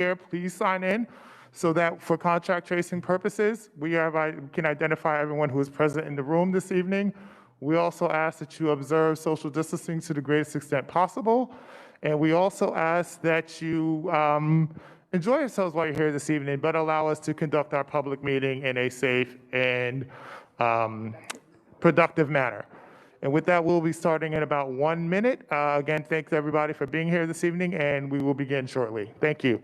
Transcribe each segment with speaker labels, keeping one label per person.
Speaker 1: here, please sign in so that for contract tracing purposes, can identify everyone who is present in the room this evening. We also ask that you observe social distancing to the greatest extent possible. And we also ask that you enjoy yourselves while you're here this evening, but allow us to conduct our public meeting in a safe and productive manner. And with that, we'll be starting in about 1 minute. Again, thanks everybody for being here this evening, and we will begin shortly. Thank you.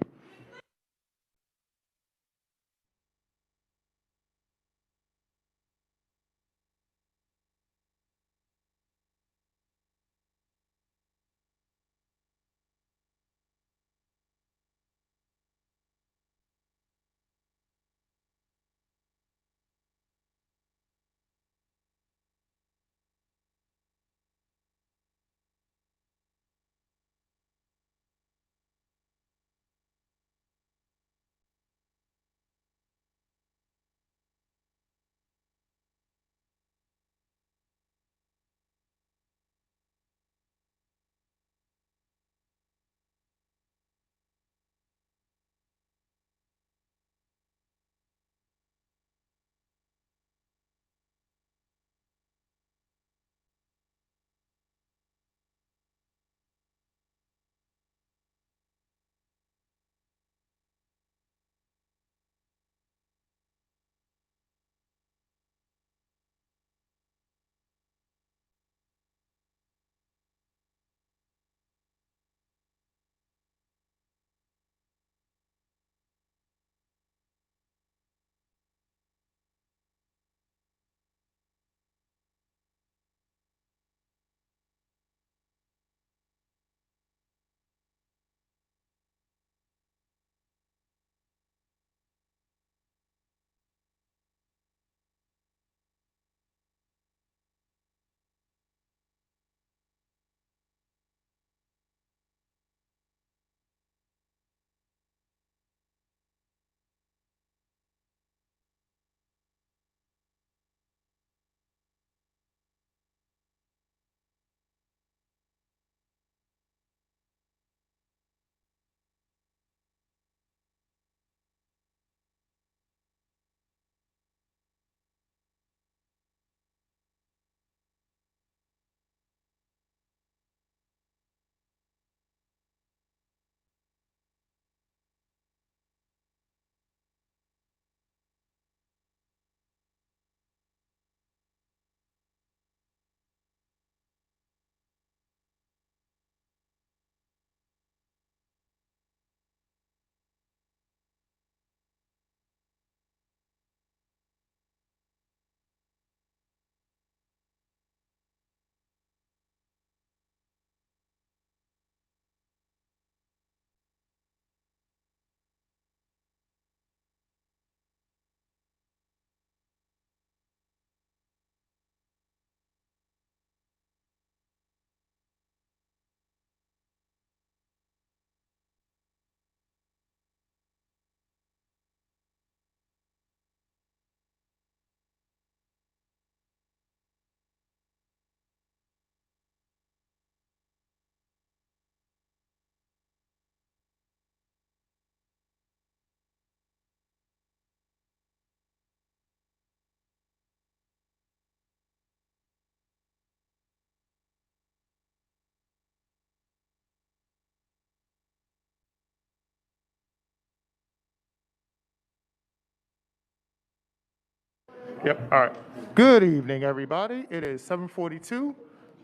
Speaker 1: Yep, all right. Good evening, everybody. It is 7:42,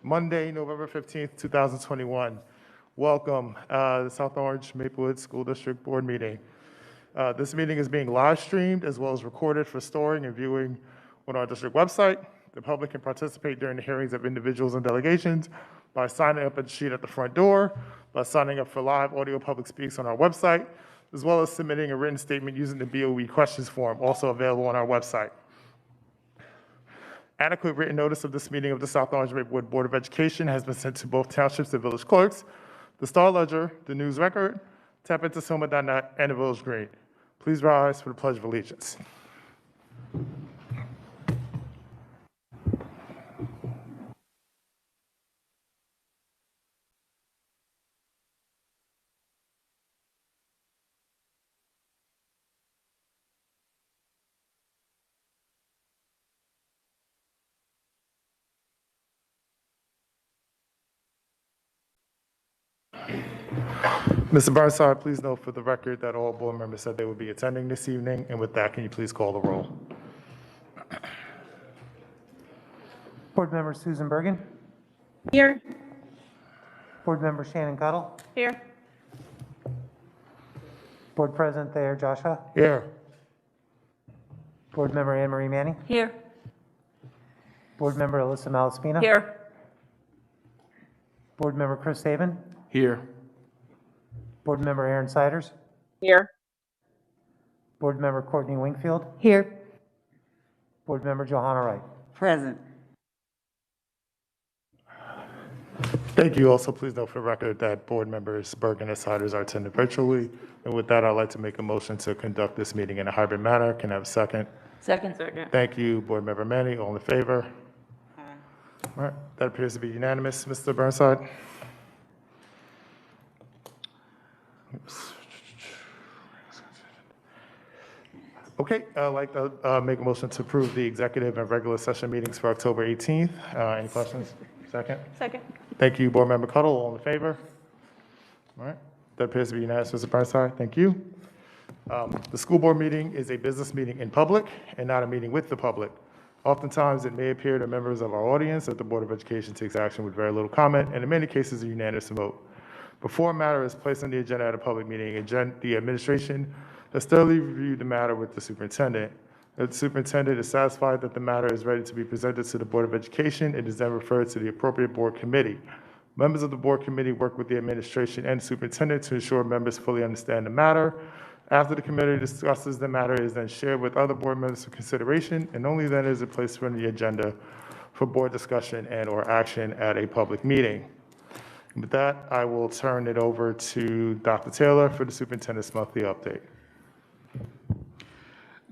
Speaker 1: Monday, November 15th, 2021. Welcome to the South Orange Maplewood School District Board meeting. This meeting is being live streamed as well as recorded for storing and viewing on our district website. The public can participate during the hearings of individuals and delegations by signing up at the sheet at the front door, by signing up for live audio public speaks on our website, as well as submitting a written statement using the BOE questions form, also available on our website. Adequate written notice of this meeting of the South Orange Maplewood Board of Education has been sent to both townships and village clerks, the Star Ledger, the News Record, tapintosoma.net, and the Village Green. Please rise for the Pledge of Allegiance. Mr. Burnside, please note for the record that all board members said they would be attending this evening. And with that, can you please call the roll?
Speaker 2: Board Member Susan Bergen.
Speaker 3: Here.
Speaker 2: Board Member Shannon Cuttle.
Speaker 3: Here.
Speaker 2: Board President Thayer Joshua.
Speaker 1: Here.
Speaker 2: Board Member Anne Marie Manning.
Speaker 3: Here.
Speaker 2: Board Member Alyssa Malaspina.
Speaker 3: Here.
Speaker 2: Board Member Chris Saban.
Speaker 4: Here.
Speaker 2: Board Member Aaron Siders.
Speaker 3: Here.
Speaker 2: Board Member Courtney Wingfield.
Speaker 3: Here.
Speaker 2: Board Member Johanna Wright.
Speaker 3: Present.
Speaker 1: Thank you. Also, please note for the record that board members Bergen and Siders are attending virtually. And with that, I'd like to make a motion to conduct this meeting in a hybrid manner. Can I have a second?
Speaker 3: Second.
Speaker 1: Thank you, Board Member Manning. All in favor? All right, that appears to be unanimous. Mr. Burnside? Oops. Okay, I'd like to make a motion to approve the executive and regular session meetings for October 18th. Any questions? Second?
Speaker 3: Second.
Speaker 1: Thank you, Board Member Cuttle. All in favor? All right, that appears to be unanimous, Mr. Burnside. Thank you. The school board meeting is a business meeting in public and not a meeting with the public. Oftentimes, it may appear to members of our audience that the Board of Education takes action with very little comment, and in many cases, a unanimous vote. Before a matter is placed on the agenda at a public meeting, the administration has thoroughly reviewed the matter with the superintendent. If the superintendent is satisfied that the matter is ready to be presented to the Board of Education, it is then referred to the appropriate board committee. Members of the board committee work with the administration and superintendent to ensure members fully understand the matter. After the committee discusses the matter, it is then shared with other board members for consideration, and only then is it placed on the agenda for board discussion and/or action at a public meeting. With that, I will turn it over to Dr. Taylor for the superintendent's monthly update.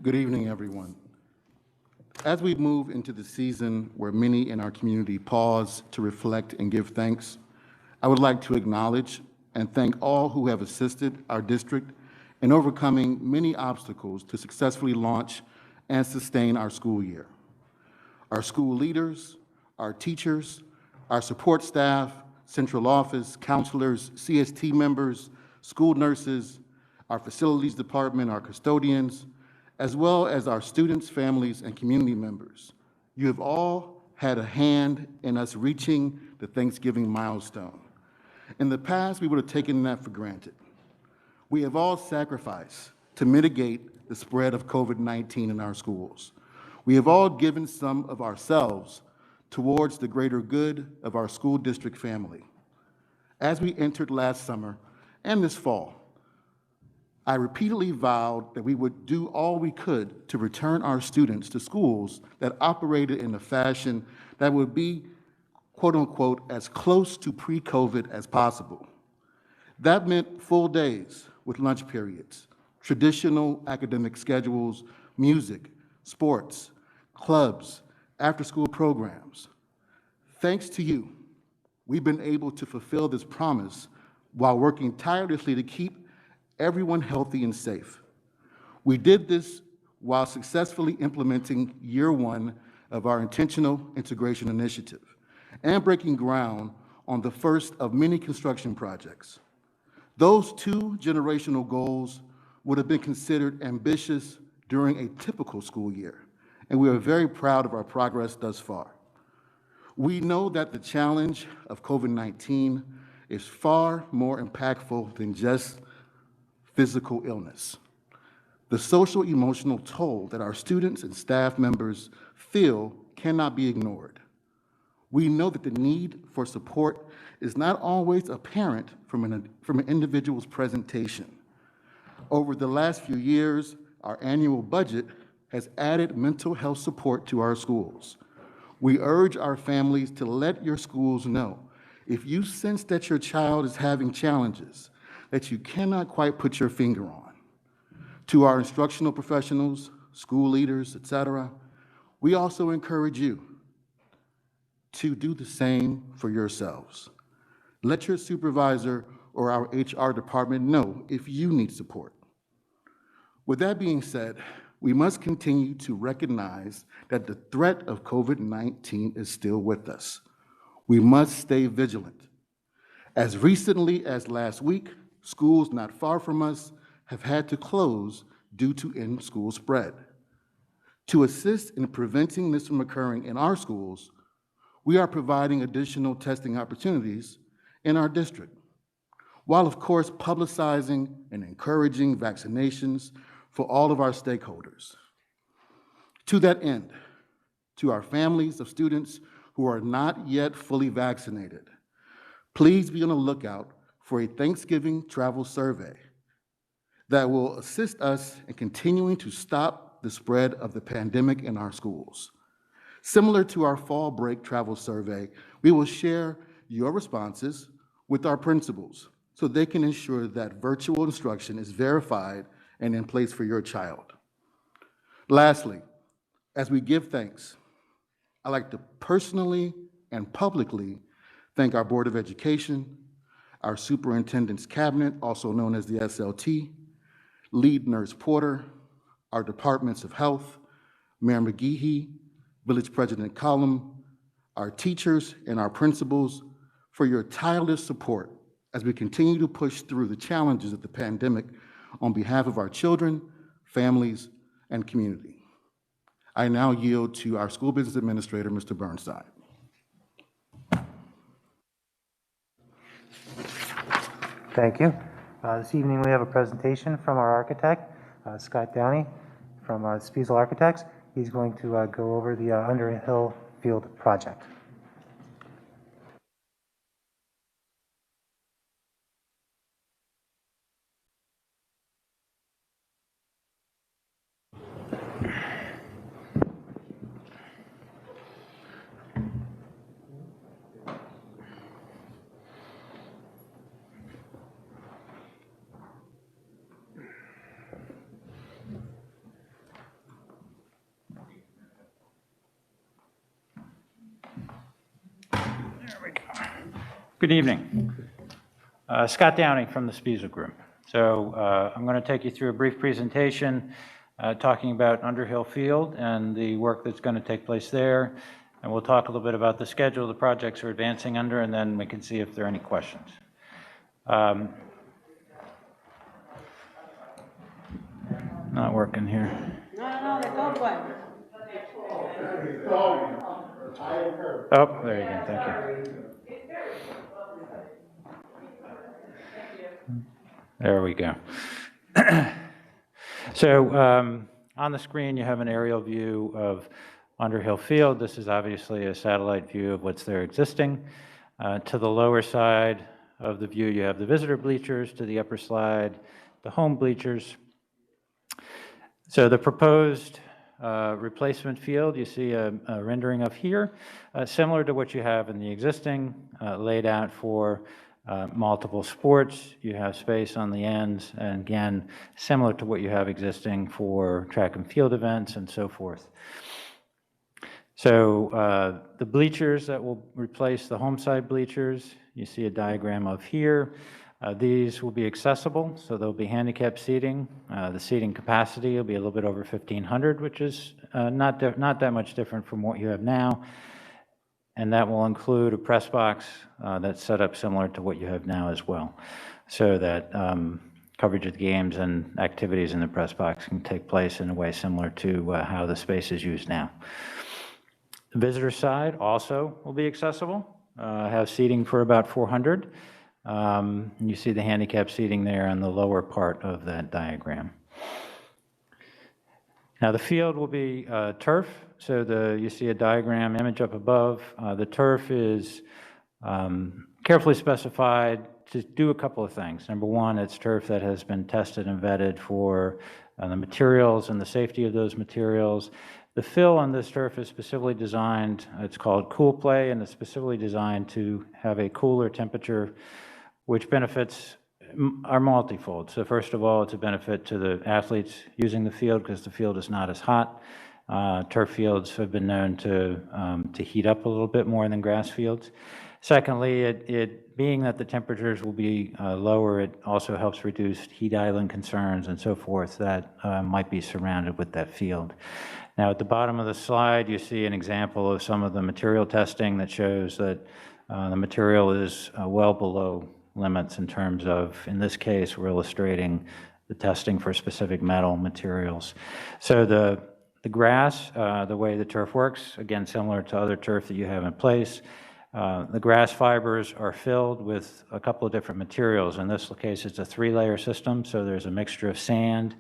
Speaker 4: Good evening, everyone. As we move into the season where many in our community pause to reflect and give thanks, I would like to acknowledge and thank all who have assisted our district in overcoming many obstacles to successfully launch and sustain our school year. Our school leaders, our teachers, our support staff, central office, counselors, CST members, school nurses, our facilities department, our custodians, as well as our students, families, and community members. You have all had a hand in us reaching the Thanksgiving milestone. In the past, we would have taken that for granted. We have all sacrificed to mitigate the spread of COVID-19 in our schools. We have all given some of ourselves towards the greater good of our school district family. As we entered last summer and this fall, I repeatedly vowed that we would do all we could to return our students to schools that operated in a fashion that would be, quote unquote, as close to pre-COVID as possible. That meant full days with lunch periods, traditional academic schedules, music, sports, clubs, after-school programs. Thanks to you, we've been able to fulfill this promise while working tirelessly to keep everyone healthy and safe. We did this while successfully implementing year one of our intentional integration initiative and breaking ground on the first of many construction projects. Those two generational goals would have been considered ambitious during a typical school year, and we are very proud of our progress thus far. We know that the challenge of COVID-19 is far more impactful than just physical illness. The social emotional toll that our students and staff members feel cannot be ignored. We know that the need for support is not always apparent from an individual's presentation. Over the last few years, our annual budget has added mental health support to our schools. We urge our families to let your schools know if you sense that your child is having challenges that you cannot quite put your finger on. To our instructional professionals, school leaders, etc., we also encourage you to do the same for yourselves. Let your supervisor or our HR department know if you need support. With that being said, we must continue to recognize that the threat of COVID-19 is still with us. We must stay vigilant. As recently as last week, schools not far from us have had to close due to in-school spread. To assist in preventing this from occurring in our schools, we are providing additional testing opportunities in our district, while of course publicizing and encouraging vaccinations for all of our stakeholders. To that end, to our families of students who are not yet fully vaccinated, please be on the lookout for a Thanksgiving travel survey that will assist us in continuing to stop the spread of the pandemic in our schools. Similar to our fall break travel survey, we will share your responses with our principals so they can ensure that virtual instruction is verified and in place for your child. Lastly, as we give thanks, I'd like to personally and publicly thank our Board of Education, our Superintendent's Cabinet, also known as the SLT, Lead Nurse Porter, our Departments of Health, Mayor McGehee, Village President Collum, our teachers, and our principals for your tireless support as we continue to push through the challenges of the pandemic on behalf of our children, families, and community. I now yield to our School Business Administrator, Mr. Burnside.
Speaker 2: Thank you. This evening, we have a presentation from our architect, Scott Downey from Spiesel Architects. He's going to go over the Underhill Field project.
Speaker 3: Good evening. Scott Downey from the Spiesel Group. So I'm going to take you through a brief presentation talking about Underhill Field and the work that's going to take place there. And we'll talk a little bit about the schedule the projects are advancing under, and then we can see if there are any questions. Not working here.
Speaker 5: No, that's all good.
Speaker 3: Oh, there you go. Thank you. There we go. So on the screen, you have an aerial view of Underhill Field. This is obviously a satellite view of what's there existing. To the lower side of the view, you have the visitor bleachers. To the upper side, the home bleachers. So the proposed replacement field, you see a rendering of here, similar to what you have in the existing, laid out for multiple sports. You have space on the ends, and again, similar to what you have existing for track and field events and so forth. So the bleachers that will replace the home side bleachers, you see a diagram of here. These will be accessible, so there'll be handicap seating. The seating capacity will be a little bit over 1,500, which is not that much different from what you have now. And that will include a press box that's set up similar to what you have now as well, so that coverage of the games and activities in the press box can take place in a way similar to how the space is used now. The visitor side also will be accessible, have seating for about 400. You see the handicap seating there on the lower part of that diagram. Now the field will be turf, so you see a diagram image up above. The turf is carefully specified to do a couple of things. Number one, it's turf that has been tested and vetted for the materials and the safety of those materials. The fill on this turf is specifically designed, it's called Cool Play, and it's specifically designed to have a cooler temperature, which benefits are multifold. So first of all, it's a benefit to the athletes using the field because the field is not as hot. Turf fields have been known to heat up a little bit more than grass fields. Secondly, it being that the temperatures will be lower, it also helps reduce heat island concerns and so forth that might be surrounded with that field. Now at the bottom of the slide, you see an example of some of the material testing that shows that the material is well below limits in terms of, in this case, we're illustrating the testing for specific metal materials. So the grass, the way the turf works, again, similar to other turf that you have in place, the grass fibers are filled with a couple of different materials. In this case, it's a 3-layer system, so there's a mixture of sand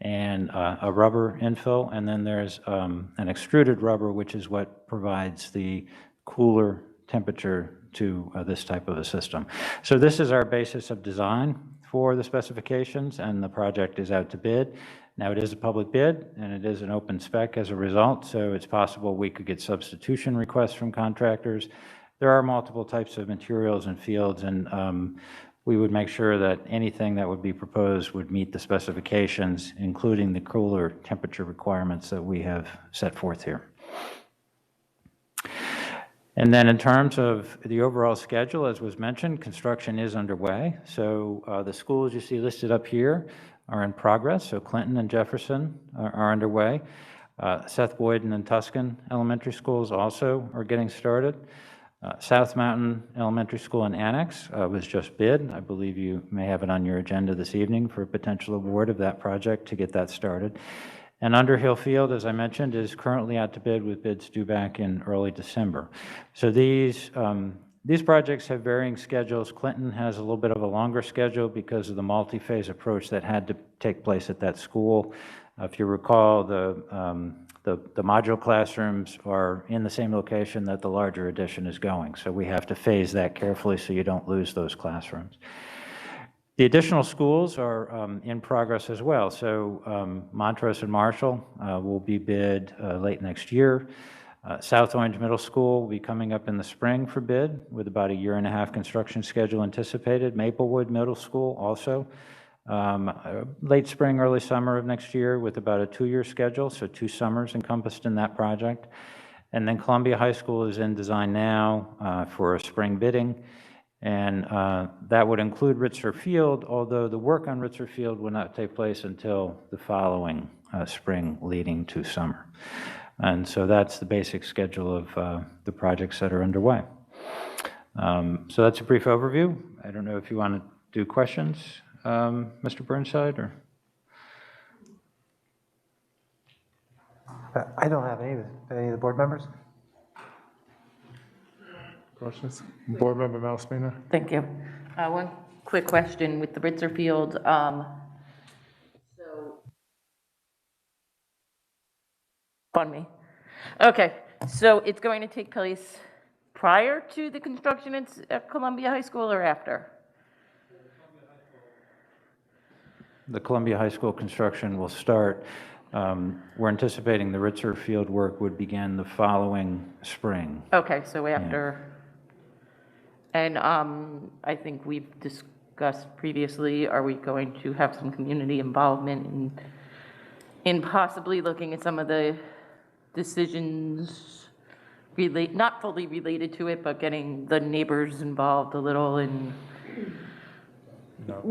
Speaker 3: and a rubber infill, and then there's an extruded rubber, which is what provides the cooler temperature to this type of a system. So this is our basis of design for the specifications, and the project is out to bid. Now, it is a public bid, and it is an open spec as a result, so it's possible we could get substitution requests from contractors. There are multiple types of materials and fields, and we would make sure that anything that would be proposed would meet the specifications, including the cooler temperature requirements that we have set forth here. And then in terms of the overall schedule, as was mentioned, construction is underway. So the schools you see listed up here are in progress. So Clinton and Jefferson are underway. Seth Boyden and Tuscan elementary schools also are getting started. South Mountain Elementary School and Annex was just bid. I believe you may have it on your agenda this evening for a potential award of that project to get that started. And Underhill Field, as I mentioned, is currently out to bid with bids due back in early December. So these projects have varying schedules. Clinton has a little bit of a longer schedule because of the multi-phase approach that had to take place at that school. If you recall, the modular classrooms are in the same location that the larger addition is going. So we have to phase that carefully so you don't lose those classrooms. The additional schools are in progress as well. So Montrose and Marshall will be bid late next year. South Orange Middle School will be coming up in the spring for bid with about a 1.5-year construction schedule anticipated. Maplewood Middle School also late spring, early summer of next year with about a 2-year schedule, so 2 summers encompassed in that project. And then Columbia High School is in design now for a spring bidding. And that would include Ritzer Field, although the work on Ritzer Field will not take place until the following spring leading to summer. And so that's the basic schedule of the projects that are underway. So that's a brief overview. I don't know if you want to do questions, Mr. Burnside, or?
Speaker 2: I don't have any of the board members.
Speaker 1: Questions? Board Member Malspina?
Speaker 6: Thank you. One quick question with the Ritzer Field. Pardon me. Okay, so it's going to take place prior to the construction at Columbia High School or after?
Speaker 3: The Columbia High School construction will start. We're anticipating the Ritzer Field work would begin the following spring.
Speaker 6: Okay, so after. Yeah. And I think we've discussed previously, are we going to have some community involvement in possibly looking at some of the decisions, not fully related to it, but getting the neighbors involved a little in?
Speaker 1: No,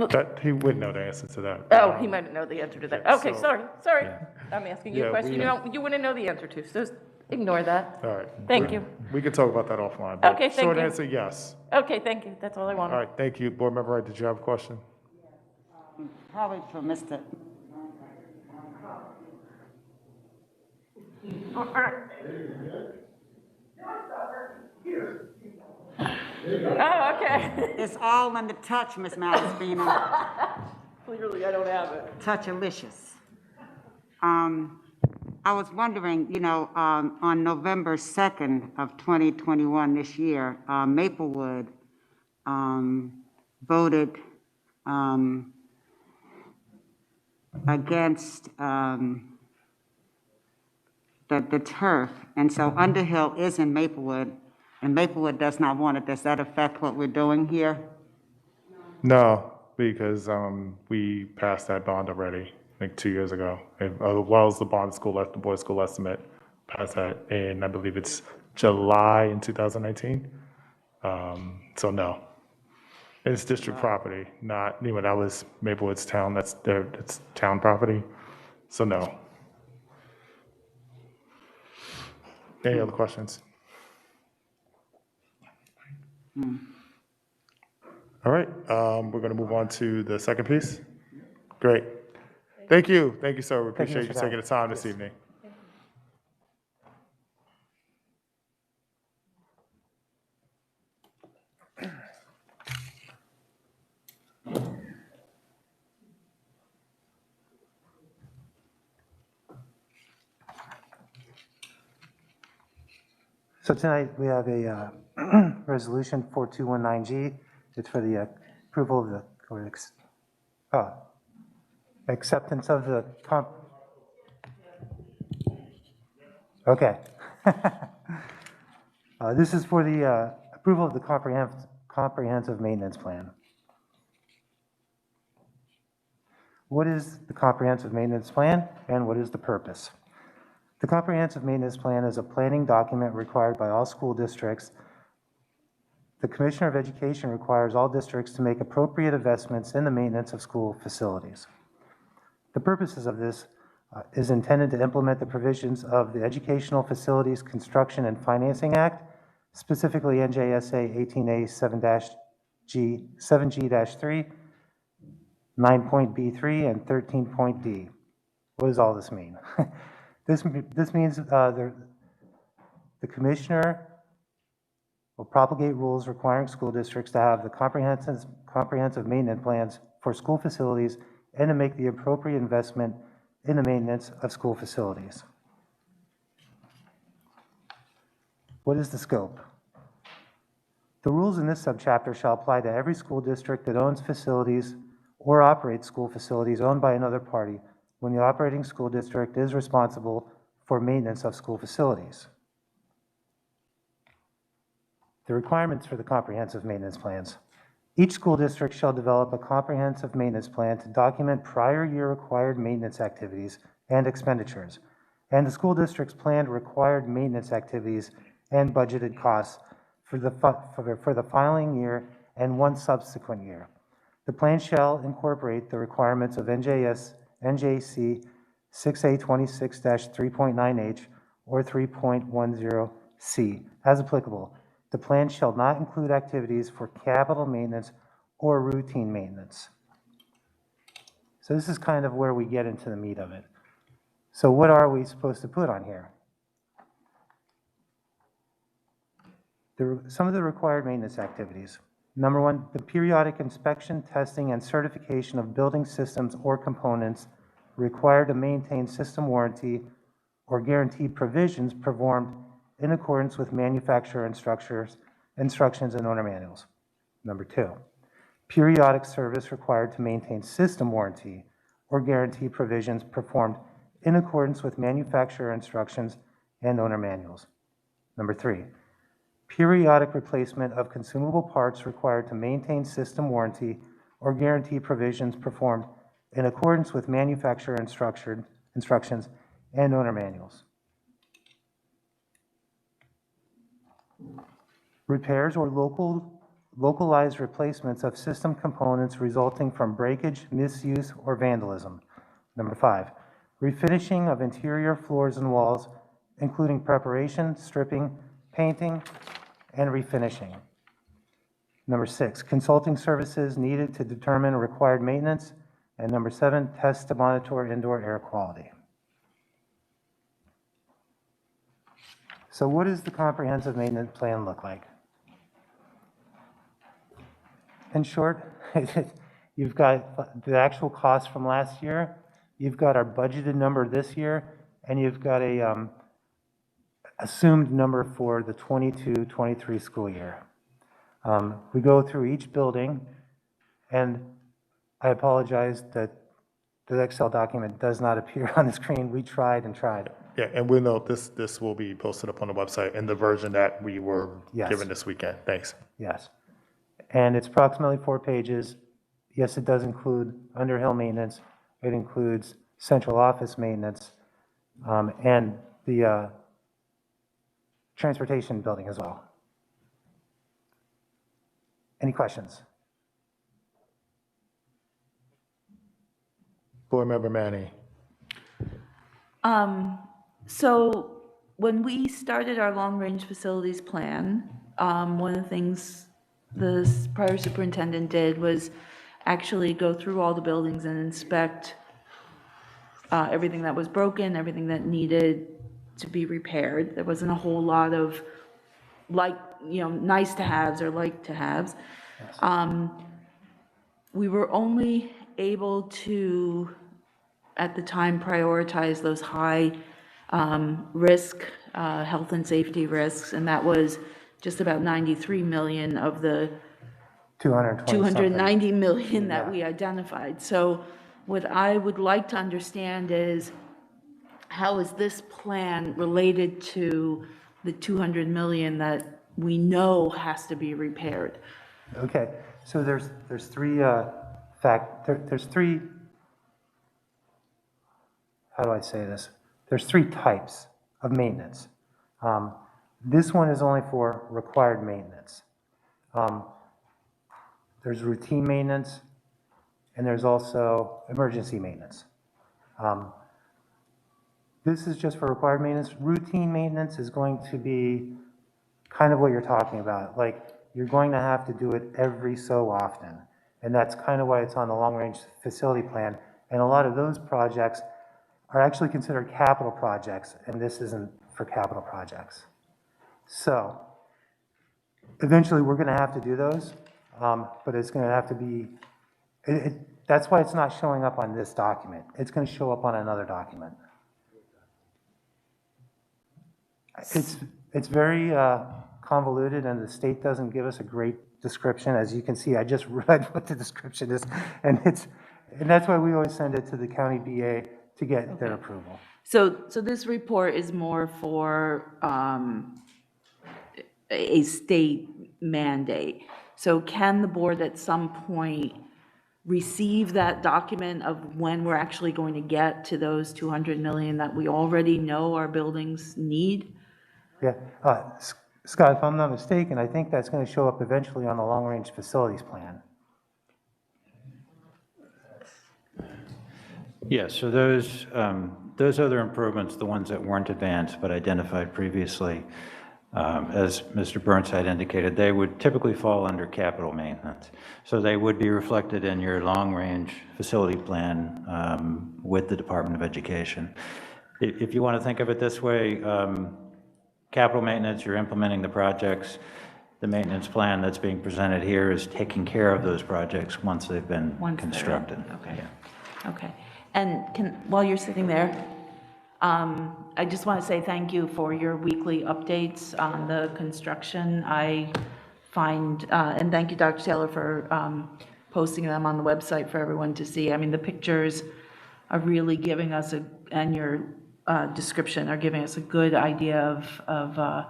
Speaker 1: he wouldn't know the answer to that.
Speaker 6: Oh, he might know the answer to that. Okay,
Speaker 1: so,
Speaker 6: sorry.
Speaker 1: yeah.
Speaker 6: I'm asking you a question you wouldn't know the answer to, so just ignore that.
Speaker 1: All right.
Speaker 6: Thank you.
Speaker 1: We can talk about that offline. But
Speaker 6: Okay, thank
Speaker 1: short
Speaker 6: you.
Speaker 1: answer, yes.
Speaker 6: Okay, thank you. That's all I wanted.
Speaker 1: All right, thank you. Board Member Wright, did you have a question?
Speaker 5: Probably for Mr.
Speaker 6: Oh, okay.
Speaker 5: It's all in the touch, Miss Malaspina.
Speaker 6: Clearly, I don't have it.
Speaker 5: Touchalicious. I was wondering, on November 2nd of 2021 this year, Maplewood voted against the turf, and so Underhill is in Maplewood, and Maplewood does not want it. Does that affect what we're doing here?
Speaker 1: No, because we passed that bond already, I think 2 years ago. As well as the bond school, the boys' school estimate, passed that in, I believe it's July in 2019. So no, it's district property, not, that was Maplewood's town, it's town property, so no. Any other questions? All right, we're going to move on to the second piece. Great. Thank you, sir. We
Speaker 2: Thank you,
Speaker 1: appreciate
Speaker 2: Mr.
Speaker 1: you taking the time this
Speaker 2: Yes.
Speaker 1: evening.
Speaker 2: So tonight, we have a resolution 4219G. It's for the approval of the, or acceptance of the okay. This is for the approval of the comprehensive maintenance plan. What is the comprehensive maintenance plan and what is the purpose? The comprehensive maintenance plan is a planning document required by all school districts. The Commissioner of Education requires all districts to make appropriate investments in the maintenance of school facilities. The purposes of this is intended to implement the provisions of the Educational Facilities Construction and Financing Act, specifically NJSA 18A 7G-3, 9.B3, and 13.D. What does all this mean? This means the Commissioner will propagate rules requiring school districts to have the comprehensive maintenance plans for school facilities and to make the appropriate investment in the maintenance of school facilities. What is the scope? The rules in this subchapter shall apply to every school district that owns facilities or operates school facilities owned by another party when the operating school district is responsible for maintenance of school facilities. The requirements for the comprehensive maintenance plans. Each school district shall develop a comprehensive maintenance plan to document prior year required maintenance activities and expenditures, and the school district's planned required maintenance activities and budgeted costs for the following year and one subsequent year. The plan shall incorporate the requirements of NJC 6A26-3.9H or 3.10C as applicable. The plan shall not include activities for capital maintenance or routine maintenance. So this is kind of where we get into the meat of it. So what are we supposed to put on here? Some of the required maintenance activities. Number one, the periodic inspection, testing, and certification of building systems or components required to maintain system warranty or guarantee provisions performed in accordance with manufacturer instructions and owner manuals. Number two, periodic service required to maintain system warranty or guarantee provisions performed in accordance with manufacturer instructions and owner manuals. Number three, periodic replacement of consumable parts required to maintain system warranty or guarantee provisions performed in accordance with manufacturer instructions and owner manuals. Repairs or localized replacements of system components resulting from breakage, misuse, or vandalism. Number five, refinishing of interior floors and walls, including preparation, stripping, painting, and refinishing. Number six, consulting services needed to determine required maintenance. And number seven, tests to monitor indoor air quality. So what does the comprehensive maintenance plan look like? In short, you've got the actual cost from last year, you've got our budgeted number this year, and you've got a assumed number for the 22-23 school year. We go through each building, and I apologize that the Excel document does not appear on the screen. We tried and tried.
Speaker 1: Yeah, and we'll note this will be posted up on the website in the version that we were
Speaker 2: Yes.
Speaker 1: given this weekend. Thanks.
Speaker 2: Yes. And it's approximately 4 pages. Yes, it does include Underhill maintenance. It includes central office maintenance, and the transportation building as well. Any questions?
Speaker 1: Board Member Manny.
Speaker 7: So when we started our long-range facilities plan, one of the things the prior superintendent did was actually go through all the buildings and inspect everything that was broken, everything that needed to be repaired. There wasn't a whole lot of nice to haves or like to haves. We were only able to, at the time, prioritize those high risk, health and safety risks, and that was just about 93 million of the
Speaker 2: 220 something.
Speaker 7: 290 million that we identified. So what I would like to understand is, how is this plan related to the 200 million that we know has to be repaired?
Speaker 2: Okay, so there's three, there's three, how do I say this? There's three types of maintenance. This one is only for required maintenance. There's routine maintenance, and there's also emergency maintenance. This is just for required maintenance. Routine maintenance is going to be kind of what you're talking about. Like, you're going to have to do it every so often. And that's kind of why it's on the long-range facility plan. And a lot of those projects are actually considered capital projects, and this isn't for capital projects. So eventually, we're going to have to do those, but it's going to have to be, that's why it's not showing up on this document. It's going to show up on another document. It's very convoluted, and the state doesn't give us a great description. As you can see, I just read what the description is, and that's why we always send it to the county BA to get their approval.
Speaker 7: So this report is more for a state mandate. So can the board at some point receive that document of when we're actually going to get to those 200 million that we already know our buildings need?
Speaker 2: Yeah, Scott, if I'm not mistaken, I think that's going to show up eventually on the long-range facilities plan.
Speaker 3: Yes, so those other improvements, the ones that weren't advanced but identified previously, as Mr. Burnside indicated, they would typically fall under capital maintenance. So they would be reflected in your long-range facility plan with the Department of Education. If you want to think of it this way, capital maintenance, you're implementing the projects. The maintenance plan that's being presented here is taking care of those projects once they've been constructed.
Speaker 7: Okay.
Speaker 3: Yeah.
Speaker 7: Okay. And while you're sitting there, I just want to say thank you for your weekly updates on the construction. I find, and thank you, Dr. Taylor, for posting them on the website for everyone to see. I mean, the pictures are really giving us and your description are giving us a good idea of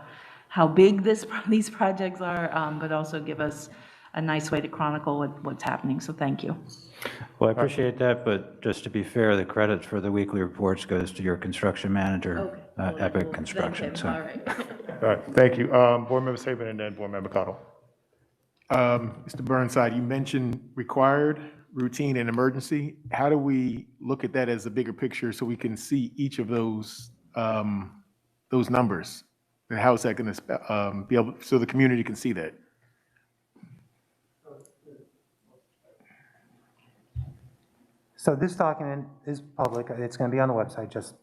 Speaker 7: how big these projects are, but also give us a nice way to chronicle what's happening. So thank you.
Speaker 3: Well, I appreciate that, but just to be fair, the credit for the weekly reports goes to your construction manager, Epic Construction. So.
Speaker 7: All right.
Speaker 1: All right, thank you. Board Member Saban and then Board Member Cottle.
Speaker 8: Mr. Burnside, you mentioned required, routine, and emergency. How do we look at that as a bigger picture so we can see each of those numbers? And how is that going to be able, so the community can see that?
Speaker 2: So this document is public. It's going to be on the website, just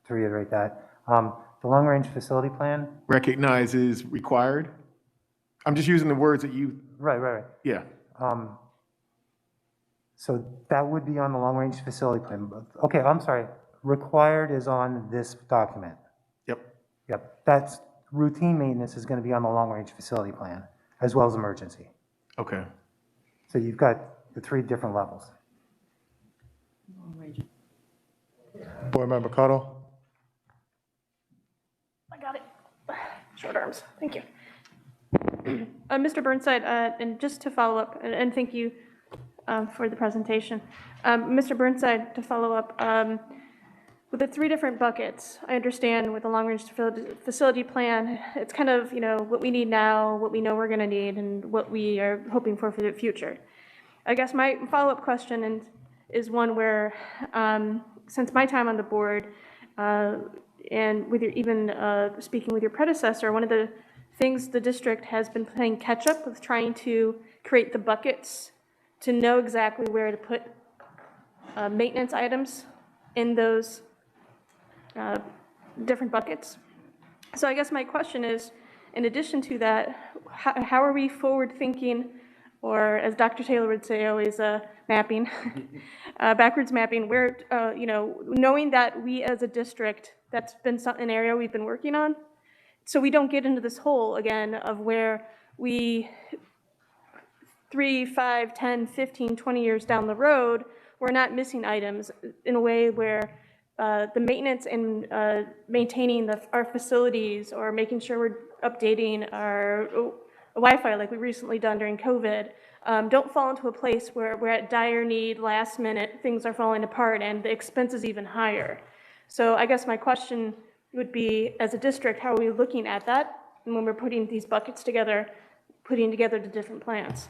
Speaker 2: to reiterate that. The long-range facility plan.
Speaker 8: Recognizes required? I'm just using the words that you,
Speaker 2: Right.
Speaker 8: yeah.
Speaker 2: So that would be on the long-range facility plan. Okay, I'm sorry. Required is on this document. Yep. That's routine maintenance is going to be on the long-range facility plan, as well as emergency.
Speaker 8: Okay.
Speaker 2: So you've got the three different levels.
Speaker 1: Board Member Cottle.
Speaker 9: I got it. Short arms. Thank you. Mr. Burnside, and just to follow up, and thank you for the presentation. Mr. Burnside, to follow up, with the three different buckets, I understand with the long-range facility plan, it's kind of, what we need now, what we know we're going to need, and what we are hoping for the future. I guess my follow-up question is one where, since my time on the board, and with your, even speaking with your predecessor, one of the things the district has been playing catch up with, trying to create the buckets to know exactly where to put maintenance items in those different buckets. So I guess my question is, in addition to that, how are we forward thinking, or as Dr. Taylor would say, always mapping, backwards mapping, where, knowing that we as a district, that's been an area we've been working on, so we don't get into this hole again of where we 3, 5, 10, 15, 20 years down the road, we're not missing items in a way where the maintenance and maintaining our facilities, or making sure we're updating our Wi-Fi like we recently done during COVID, don't fall into a place where we're at dire need, last minute, things are falling apart, and the expense is even higher. So I guess my question would be, as a district, how are we looking at that? And when we're putting these buckets together, putting together the different plans?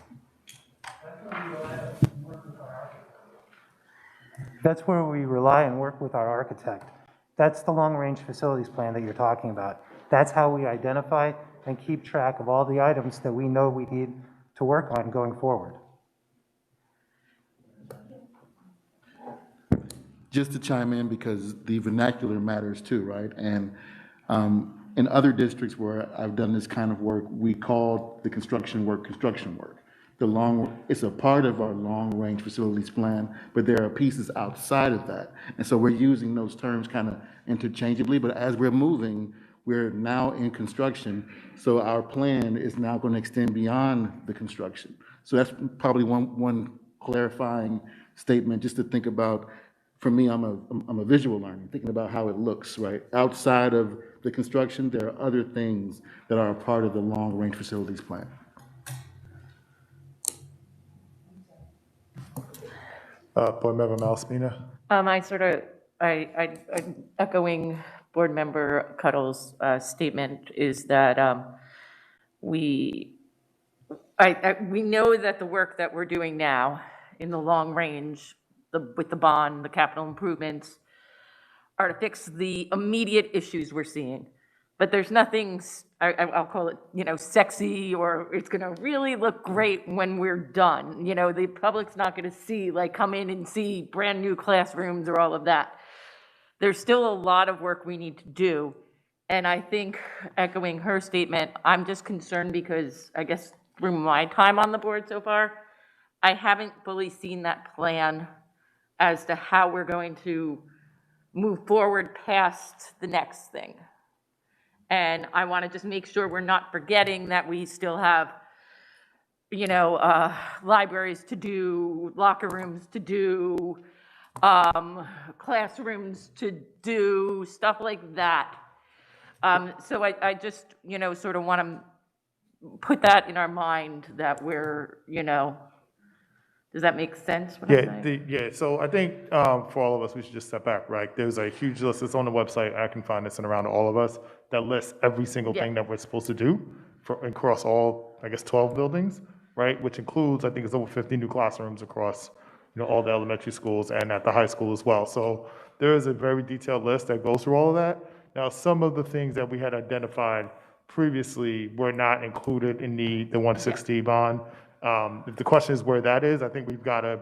Speaker 2: That's where we rely and work with our architect. That's the long-range facilities plan that you're talking about. That's how we identify and keep track of all the items that we know we need to work on going forward.
Speaker 4: Just to chime in, because the vernacular matters too, right? And in other districts where I've done this kind of work, we call the construction work. It's a part of our long-range facilities plan, but there are pieces outside of that. And so we're using those terms kind of interchangeably, but as we're moving, we're now in construction, so our plan is now going to extend beyond the construction. So that's probably one clarifying statement, just to think about. For me, I'm a visual learner, thinking about how it looks, right? Outside of the construction, there are other things that are a part of the long-range facilities plan.
Speaker 1: Board Member Malaspina?
Speaker 6: I echoing Board Member Cuddle's statement is that we know that the work that we're doing now in the long range, with the bond, the capital improvements, are to fix the immediate issues we're seeing. But there's nothing, I'll call it, sexy, or it's going to really look great when we're done. The public's not going to see, come in and see brand new classrooms or all of that. There's still a lot of work we need to do. And I think, echoing her statement, I'm just concerned because I guess through my time on the board so far, I haven't fully seen that plan as to how we're going to move forward past the next thing. And I want to just make sure we're not forgetting that we still have, libraries to do, locker rooms to do, classrooms to do, stuff like that. So I just, sort of want to put that in our mind that we're, does that make sense? What I'm saying?
Speaker 1: So I think for all of us, we should just step back, right? There's a huge list, it's on the website, I can find this and around all of us, that lists every single thing that we're supposed to do across all, 12 buildings, right? Which includes, I think it's over 50 new classrooms across, all the elementary schools and at the high school as well. So there is a very detailed list that goes through all of that. Now, some of the things that we had identified previously were not included in the 160 bond. If the question is where that is, I think we've got to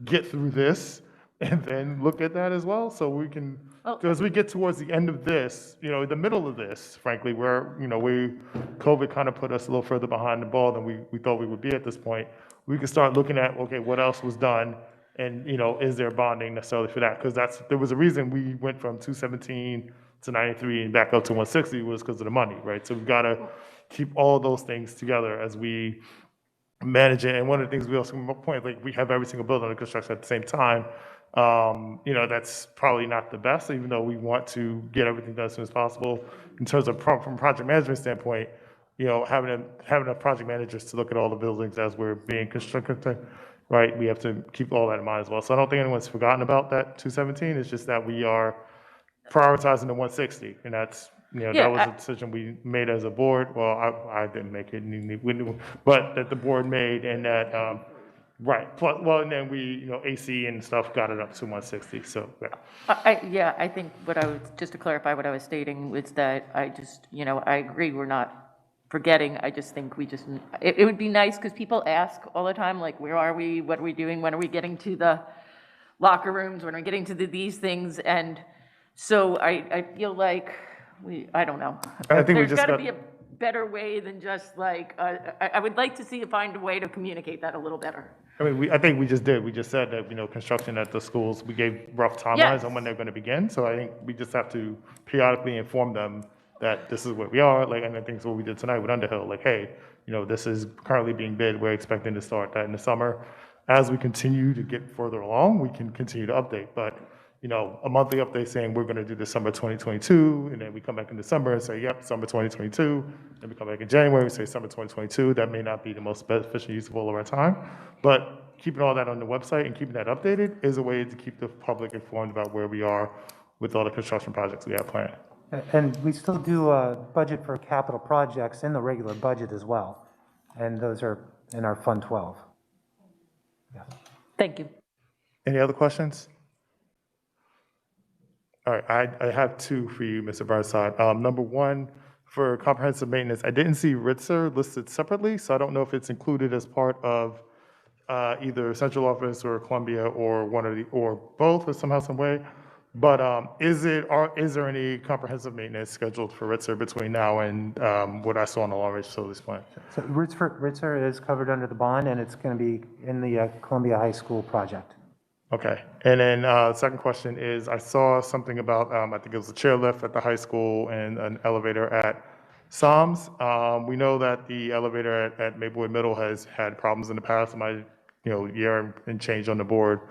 Speaker 1: get through this and then look at that as well. So we can, as we get towards the end of this, the middle of this, frankly, where, COVID kind of put us a little further behind the ball than we thought we would be at this point. We can start looking at, okay, what else was done? And, is there bonding necessarily for that? Because there was a reason we went from 217 to 93 and back up to 160 was because of the money, right? So we've got to keep all those things together as we manage it. And one of the things we also point, we have every single building under construction at the same time. That's probably not the best, even though we want to get everything done as soon as possible. In terms of from a project management standpoint, having enough project managers to look at all the buildings as we're being constructed, right? We have to keep all that in mind as well. So I don't think anyone's forgotten about that 217. It's just that we are prioritizing the 160, and that's, that was a decision we made as a board. Well, I didn't make it, but that the board made, and that, right. And then we, AC and stuff got it up to 160, so. Yeah.
Speaker 6: I think just to clarify what I was stating was that I just, I agree we're not forgetting. I just think it would be nice, because people ask all the time, like, where are we? What are we doing? When are we getting to the locker rooms? When are we getting to these things? And so I feel like I don't know.
Speaker 1: I think we
Speaker 6: There's
Speaker 1: just
Speaker 6: got to
Speaker 1: got-
Speaker 6: be a better way than just like, I would like to find a way to communicate that a little better.
Speaker 1: I mean, I think we just did. We just said that, construction at the schools, we gave rough timelines
Speaker 6: Yes.
Speaker 1: on when they're going to begin. So I think we just have to periodically inform them that this is where we are. Like, and I think it's what we did tonight with Underhill. Like, hey, this is currently being bid. We're expecting to start that in the summer. As we continue to get further along, we can continue to update. But, a monthly update saying we're going to do this summer 2022, and then we come back in December and say, yep, summer 2022. Then we come back in January, we say summer 2022. That may not be the most beneficial use of all of our time. But keeping all that on the website and keeping that updated is a way to keep the public informed about where we are with all the construction projects we have planned.
Speaker 2: And we still do a budget for capital projects in the regular budget as well. And those are in our Fund 12. Yeah.
Speaker 6: Thank you.
Speaker 1: Any other questions? All right, I have two for you, Mr. Burnside. Number one, for comprehensive maintenance, I didn't see Ritzer listed separately, so I don't know if it's included as part of either central office or Columbia or or both or somehow, some way. But is there any comprehensive maintenance scheduled for Ritzer between now and what I saw on the long-range facilities plan?
Speaker 2: So Ritzer is covered under the bond, and it's going to be in the Columbia High School project.
Speaker 1: Okay, and then second question is, I saw something about, I think it was a chairlift at the high school and an elevator at Psalms. We know that the elevator at Maplewood Middle has had problems in the past. My, year and change on the board,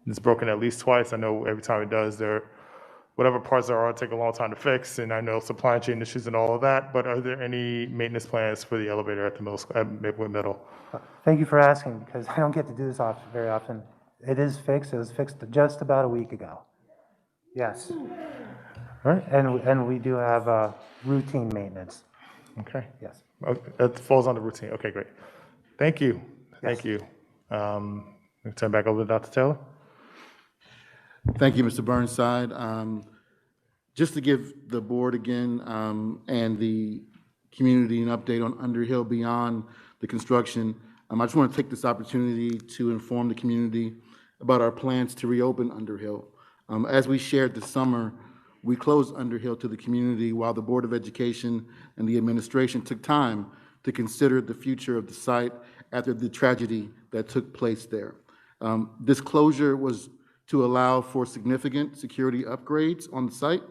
Speaker 1: it's broken at least twice. I know every time it does, whatever parts there are take a long time to fix, and I know supply chain issues and all of that. But are there any maintenance plans for the elevator at Maplewood Middle?
Speaker 2: Thank you for asking, because I don't get to do this very often. It is fixed. It was fixed just about a week ago. Yes.
Speaker 1: All right.
Speaker 2: And we do have routine maintenance.
Speaker 1: Okay.
Speaker 2: Yes.
Speaker 1: That falls under routine. Okay, great. Thank you. Thank
Speaker 2: Yes.
Speaker 1: you. Turn back over to Dr. Taylor.
Speaker 4: Thank you, Mr. Burnside. Just to give the board again and the community an update on Underhill beyond the construction, I just want to take this opportunity to inform the community about our plans to reopen Underhill. As we shared this summer, we closed Underhill to the community while the Board of Education and the administration took time to consider the future of the site after the tragedy that took place there. This closure was to allow for significant security upgrades on the site.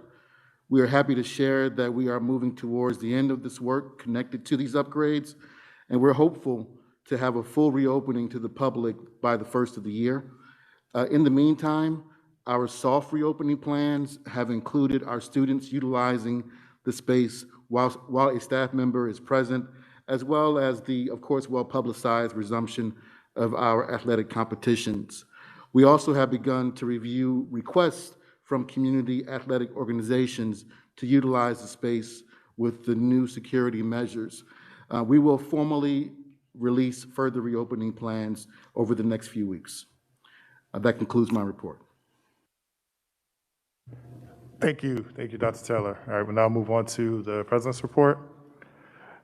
Speaker 4: We are happy to share that we are moving towards the end of this work connected to these upgrades, and we're hopeful to have a full reopening to the public by the first of the year. In the meantime, our soft reopening plans have included our students utilizing the space while a staff member is present, as well as the, of course, well-publicized resumption of our athletic competitions. We also have begun to review requests from community athletic organizations to utilize the space with the new security measures. We will formally release further reopening plans over the next few weeks. That concludes my report.
Speaker 1: Thank you, Dr. Taylor. All right, we'll now move on to the President's report.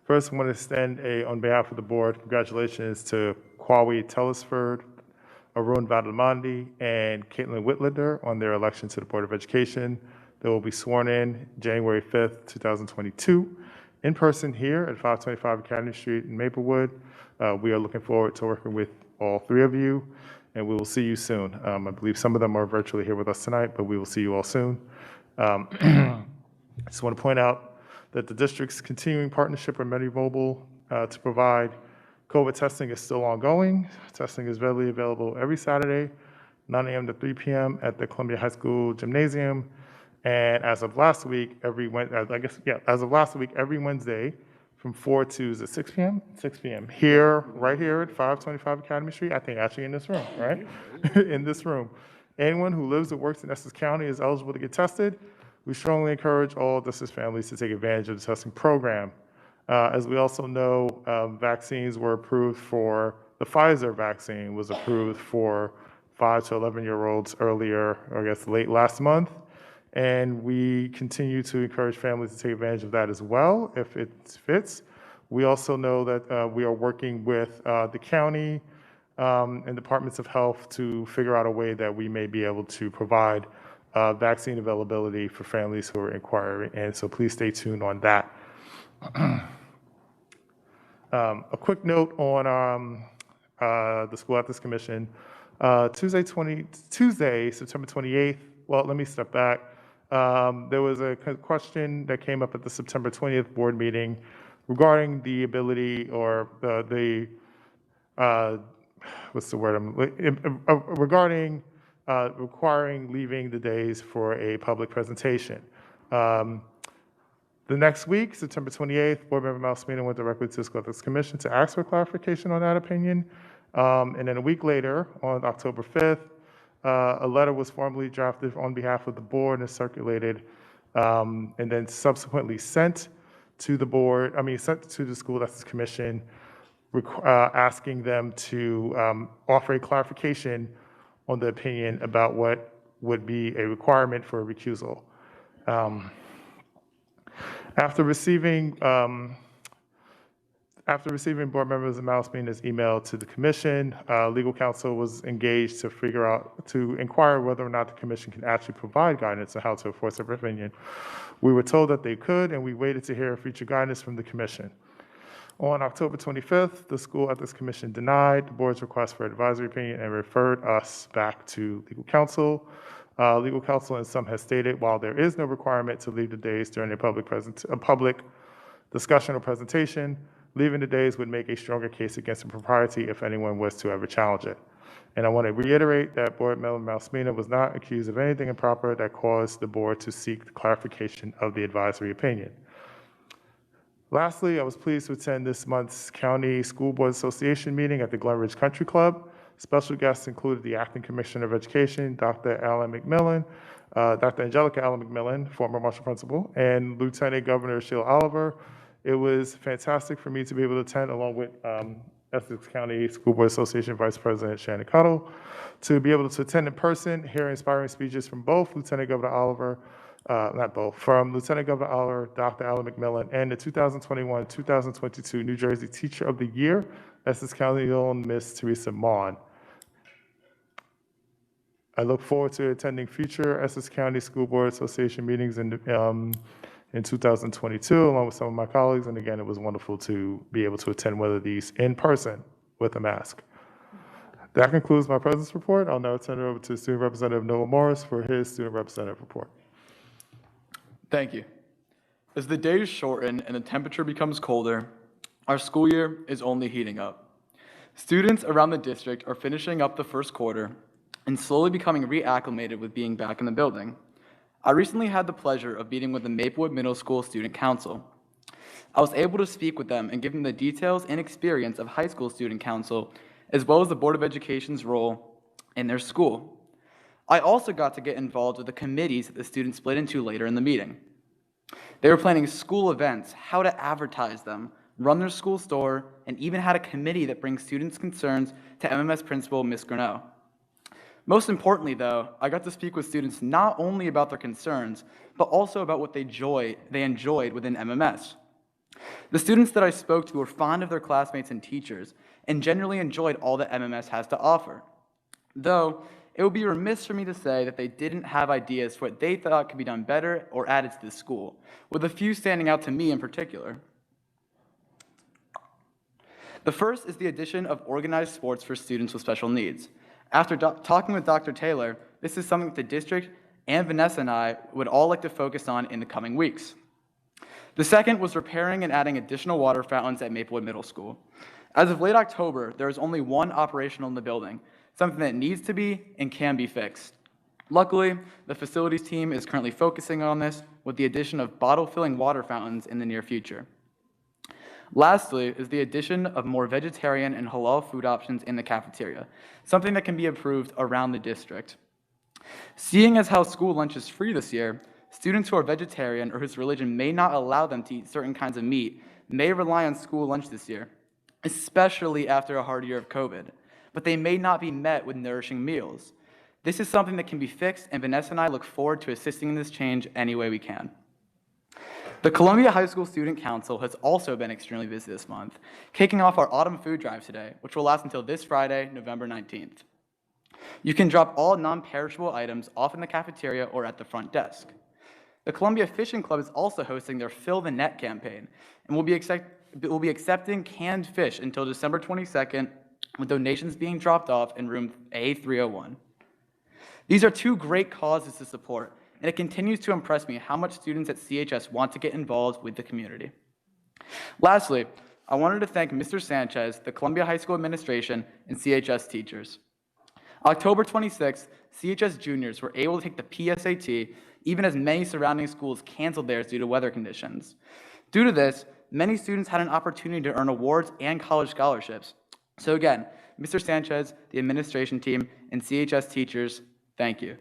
Speaker 1: First, I want to extend on behalf of the board, congratulations to Kwawi Telesford, Arun Vadamandi, and Caitlin Whitlander on their election to the Board of Education. They will be sworn in January 5th, 2022, in person here at 525 Academy Street in Maplewood. We are looking forward to working with all three of you, and we will see you soon. I believe some of them are virtually here with us tonight, but we will see you all soon. I just want to point out that the district's continuing partnership with MediMobile to provide COVID testing is still ongoing. Testing is readily available every Saturday, 9 a.m. to 3 p.m. at the Columbia High School Gymnasium. And as of last week, every Wednesday from 4 to 6 p.m.? 6 p.m. Here, right here at 525 Academy Street, I think actually in this room, right? In this room. Anyone who lives or works in Essex County is eligible to get tested. We strongly encourage all district families to take advantage of the testing program. As we also know, vaccines were approved for, the Pfizer vaccine was approved for 5 to 11-year-olds earlier, I guess late last month. And we continue to encourage families to take advantage of that as well, if it fits. We also know that we are working with the county and departments of health to figure out a way that we may be able to provide vaccine availability for families who are inquiring, and so please stay tuned on that. A quick note on the School Ethics Commission. Tuesday, September 28th, well, let me step back. There was a question that came up at the September 20th board meeting regarding the ability or what's the word? Regarding requiring leaving the days for a public presentation. The next week, September 28th, Board Member Malsmina went directly to the School Ethics Commission to ask for clarification on that opinion. And then a week later, on October 5th, a letter was formally drafted on behalf of the board and circulated, and then subsequently sent to the board, sent to the School Ethics Commission, asking them to offer a clarification on the opinion about what would be a requirement for a recusal. After receiving Board Members Malsmina's email to the commission, legal counsel was engaged to inquire whether or not the commission can actually provide guidance on how to enforce their opinion. We were told that they could, and we waited to hear future guidance from the commission. On October 25th, the School Ethics Commission denied the board's request for advisory opinion and referred us back to legal counsel. Legal counsel in sum has stated, while there is no requirement to leave the days during a public discussion or presentation, leaving the days would make a stronger case against the propriety if anyone was to ever challenge it. And I want to reiterate that Board Member Malsmina was not accused of anything improper that caused the board to seek the clarification of the advisory opinion. Lastly, I was pleased to attend this month's County School Board Association meeting at the Glen Ridge Country Club. Special guests included the Acting Commissioner of Education, Dr. Angelica Allen McMillan, former Marshall Principal, and Lieutenant Governor Sheila Oliver. It was fantastic for me to be able to attend along with Essex County School Board Association Vice President Shannon Cuttle, to be able to attend in person, hear inspiring speeches from both Lieutenant Governor Oliver, from Lieutenant Governor Oliver, Dr. Allen McMillan, and the 2021-2022 New Jersey Teacher of the Year, Essex County own Miss Teresa Maughan. I look forward to attending future Essex County School Board Association meetings in 2022, along with some of my colleagues. And again, it was wonderful to be able to attend one of these in person with a mask. That concludes my presence report. I'll now turn it over to Student Representative Noah Morris for his Student Representative report.
Speaker 10: Thank you. As the days shorten and the temperature becomes colder, our school year is only heating up. Students around the district are finishing up the first quarter and slowly becoming reacclimated with being back in the building. I recently had the pleasure of meeting with the Maplewood Middle School Student Council. I was able to speak with them and give them the details and experience of high school student council, as well as the Board of Education's role in their school. I also got to get involved with the committees that the students split into later in the meeting. They were planning school events, how to advertise them, run their school store, and even had a committee that brings students' concerns to MMS Principal Ms. Greneau. Most importantly, though, I got to speak with students not only about their concerns, but also about what they enjoyed within MMS. The students that I spoke to were fond of their classmates and teachers, and generally enjoyed all that MMS has to offer. Though, it would be remiss for me to say that they didn't have ideas for what they thought could be done better or added to the school, with a few standing out to me in particular. The first is the addition of organized sports for students with special needs. After talking with Dr. Taylor, this is something that the district and Vanessa and I would all like to focus on in the coming weeks. The second was repairing and adding additional water fountains at Maplewood Middle School. As of late October, there is only one operational in the building, something that needs to be and can be fixed. Luckily, the facilities team is currently focusing on this with the addition of bottle-filling water fountains in the near future. Lastly is the addition of more vegetarian and halal food options in the cafeteria, something that can be approved around the district. Seeing as how school lunch is free this year, students who are vegetarian or whose religion may not allow them to eat certain kinds of meat may rely on school lunch this year, especially after a hard year of COVID, but they may not be met with nourishing meals. This is something that can be fixed, and Vanessa and I look forward to assisting in this change any way we can. The Columbia High School Student Council has also been extremely busy this month, kicking off our autumn food drive today, which will last until this Friday, November 19th. You can drop all non-perishable items off in the cafeteria or at the front desk. The Columbia Fishing Club is also hosting their Fill the Net campaign and will be accepting canned fish until December 22nd, with donations being dropped off in room A301. These are two great causes to support, and it continues to impress me how much students at CHS want to get involved with the community. Lastly, I wanted to thank Mr. Sanchez, the Columbia High School administration, and CHS teachers. October 26th, CHS juniors were able to take the PSAT, even as many surrounding schools canceled theirs due to weather conditions. Due to this, many students had an opportunity to earn awards and college scholarships. So again, Mr. Sanchez, the administration team, and CHS teachers, thank you.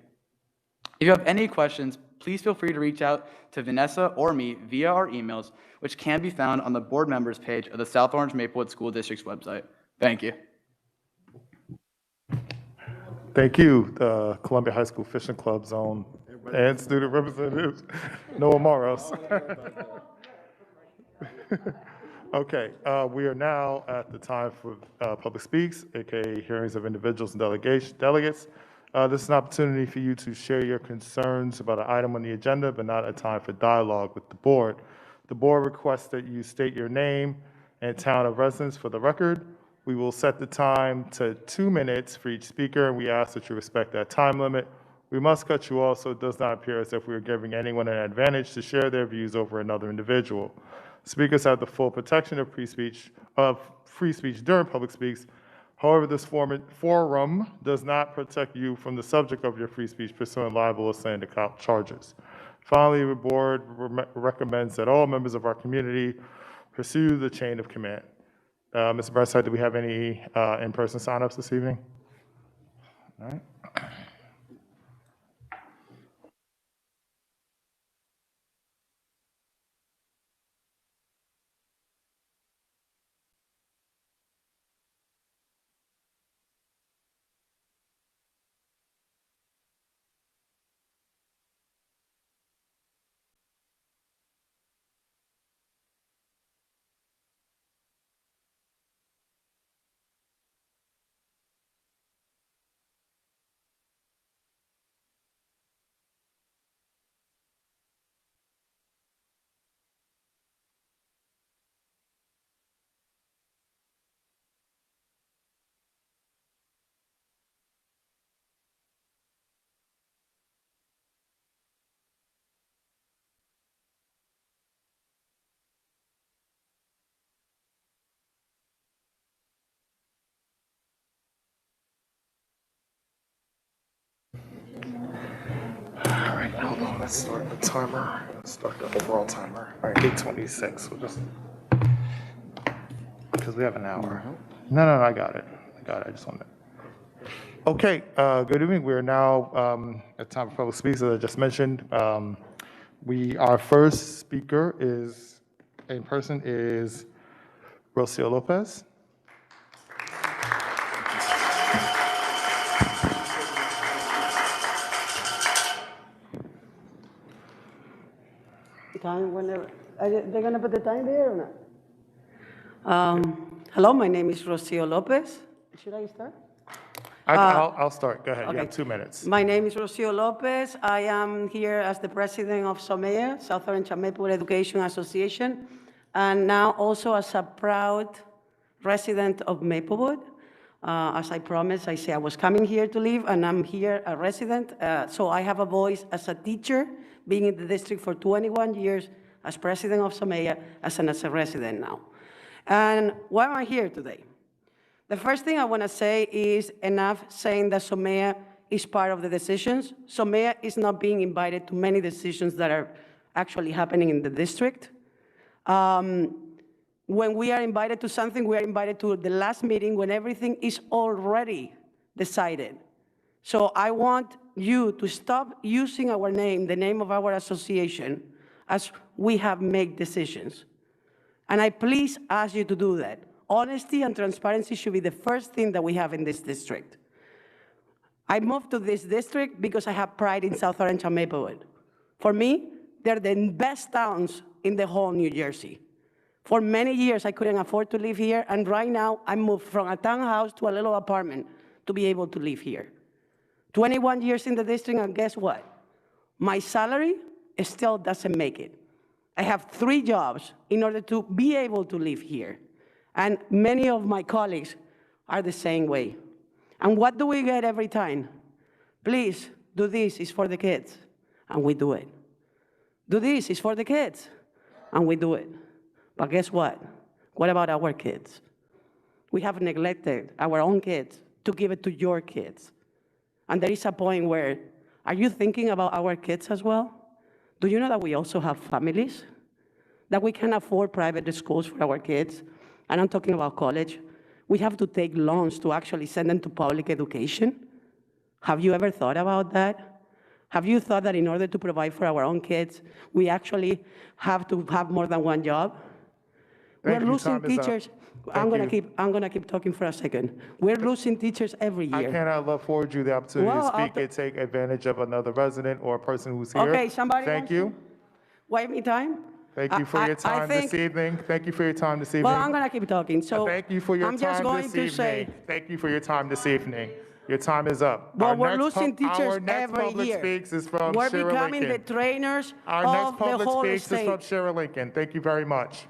Speaker 10: If you have any questions, please feel free to reach out to Vanessa or me via our emails, which can be found on the board members page of the South Orange Maplewood School District's website. Thank you.
Speaker 1: Thank you, the Columbia High School Fishing Club Zone and student representatives, Noah Morros. Okay, we are now at the time for public speaks, aka hearings of individuals and delegates. This is an opportunity for you to share your concerns about an item on the agenda, but not a time for dialogue with the board. The board requests that you state your name and town of residence for the record. We will set the time to 2 minutes for each speaker, and we ask that you respect that time limit. We must cut you off so it does not appear as if we are giving anyone an advantage to share their views over another individual. Speakers have the full protection of free speech during public speaks. However, this forum does not protect you from the subject of your free speech pursuing libel or slander charges. Finally, the board recommends that all members of our community pursue the chain of command. Mr. Burnside, do we have any in-person signups this evening? All right. All right, hold on, let's start the timer. Let's start the overall timer. All right, 8:26, we'll just, because we have an hour. No, I got it, I just wanted to. Okay, good evening, we're now at time for public speaks, as I just mentioned. Our first speaker is, in person, is Rocio Lopez.
Speaker 11: Time whenever. They're going to put the time there or not? Hello, my name is Rocio Lopez. Should I start?
Speaker 1: I'll start, go ahead, you
Speaker 11: Okay.
Speaker 1: have 2 minutes.
Speaker 11: My name is Rocio Lopez. I am here as the president of SOMEA, South Orange and Maplewood Education Association, and now also as a proud resident of Maplewood. As I promised, I say I was coming here to live, and I'm here a resident. So I have a voice as a teacher, being in the district for 21 years, as president of SOMEA, as a resident now. And why am I here today? The first thing I want to say is enough saying that SOMEA is part of the decisions. SOMEA is not being invited to many decisions that are actually happening in the district. When we are invited to something, we are invited to the last meeting when everything is already decided. So I want you to stop using our name, the name of our association, as we have made decisions. And I please ask you to do that. Honesty and transparency should be the first thing that we have in this district. I moved to this district because I have pride in South Orange and Maplewood. For me, they're the best towns in the whole New Jersey. For many years, I couldn't afford to live here, and right now, I moved from a townhouse to a little apartment to be able to live here. 21 years in the district, and guess what? My salary still doesn't make it. I have 3 jobs in order to be able to live here. And many of my colleagues are the same way. And what do we get every time? Please, do this, it's for the kids. And we do it. Do this, it's for the kids. And we do it. But guess what? What about our kids? We have neglected our own kids to give it to your kids. And there is a point where, are you thinking about our kids as well? Do you know that we also have families? That we can afford private schools for our kids? And I'm talking about college. We have to take loans to actually send them to public education. Have you ever thought about that? Have you thought that in order to provide for our own kids, we actually have to have more than one job? We're losing teachers. I'm gonna keep talking for a second. We're losing teachers every
Speaker 1: I
Speaker 11: year.
Speaker 1: cannot afford you the opportunity to speak and take advantage of another resident or a person who's here.
Speaker 11: Okay, somebody
Speaker 1: Thank
Speaker 11: wants
Speaker 1: you.
Speaker 11: Wait me time?
Speaker 1: Thank you for your time this evening. Thank you for your time this evening.
Speaker 11: Well, I'm gonna keep talking, so
Speaker 1: Thank you for your
Speaker 11: I'm just
Speaker 1: time
Speaker 11: going
Speaker 1: this
Speaker 11: to
Speaker 1: evening.
Speaker 11: say,
Speaker 1: Thank you for your time this evening. Your time is up.
Speaker 11: well,
Speaker 1: Our
Speaker 11: we're
Speaker 1: next
Speaker 11: losing teachers
Speaker 1: Our next
Speaker 11: every
Speaker 1: public
Speaker 11: year.
Speaker 1: speaks is from
Speaker 11: We're
Speaker 1: Shira
Speaker 11: becoming the
Speaker 1: Lincoln.
Speaker 11: trainers
Speaker 1: Our next
Speaker 11: of the
Speaker 1: public
Speaker 11: whole
Speaker 1: speaks is from
Speaker 11: state.
Speaker 1: Shira Lincoln. Thank you very much.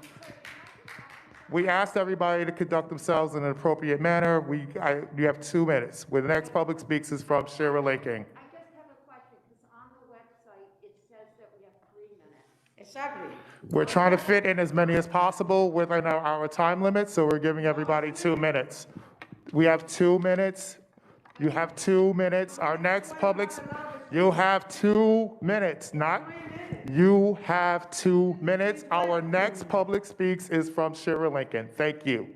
Speaker 1: We asked everybody to conduct themselves in an appropriate manner. You have 2 minutes. The next public speaks is from Shira Lincoln.
Speaker 12: I just have a question, because on the website, it says that we have 3 minutes.
Speaker 11: Exactly.
Speaker 1: We're trying to fit in as many as possible within our time limit, so we're giving everybody 2 minutes. We have 2 minutes. You have 2 minutes. Our next public, you have 2 minutes, not, you have 2 minutes. Our next public speaks is from Shira Lincoln. Thank you.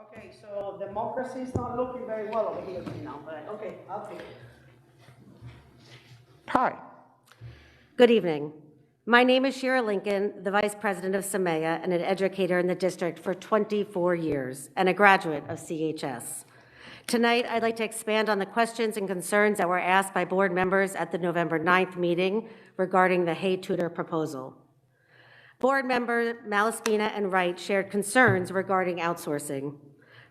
Speaker 11: Okay, so democracy is not looking very well over here right now, but okay, I'll take it.
Speaker 1: Hi.
Speaker 12: Good evening. My name is Shira Lincoln, the Vice President of Samea and an educator in the district for 24 years and a graduate of CHS. Tonight, I'd like to expand on the questions and concerns that were asked by board members at the November 9th meeting regarding the Hey Tutor proposal. Board member Malaspina and Wright shared concerns regarding outsourcing.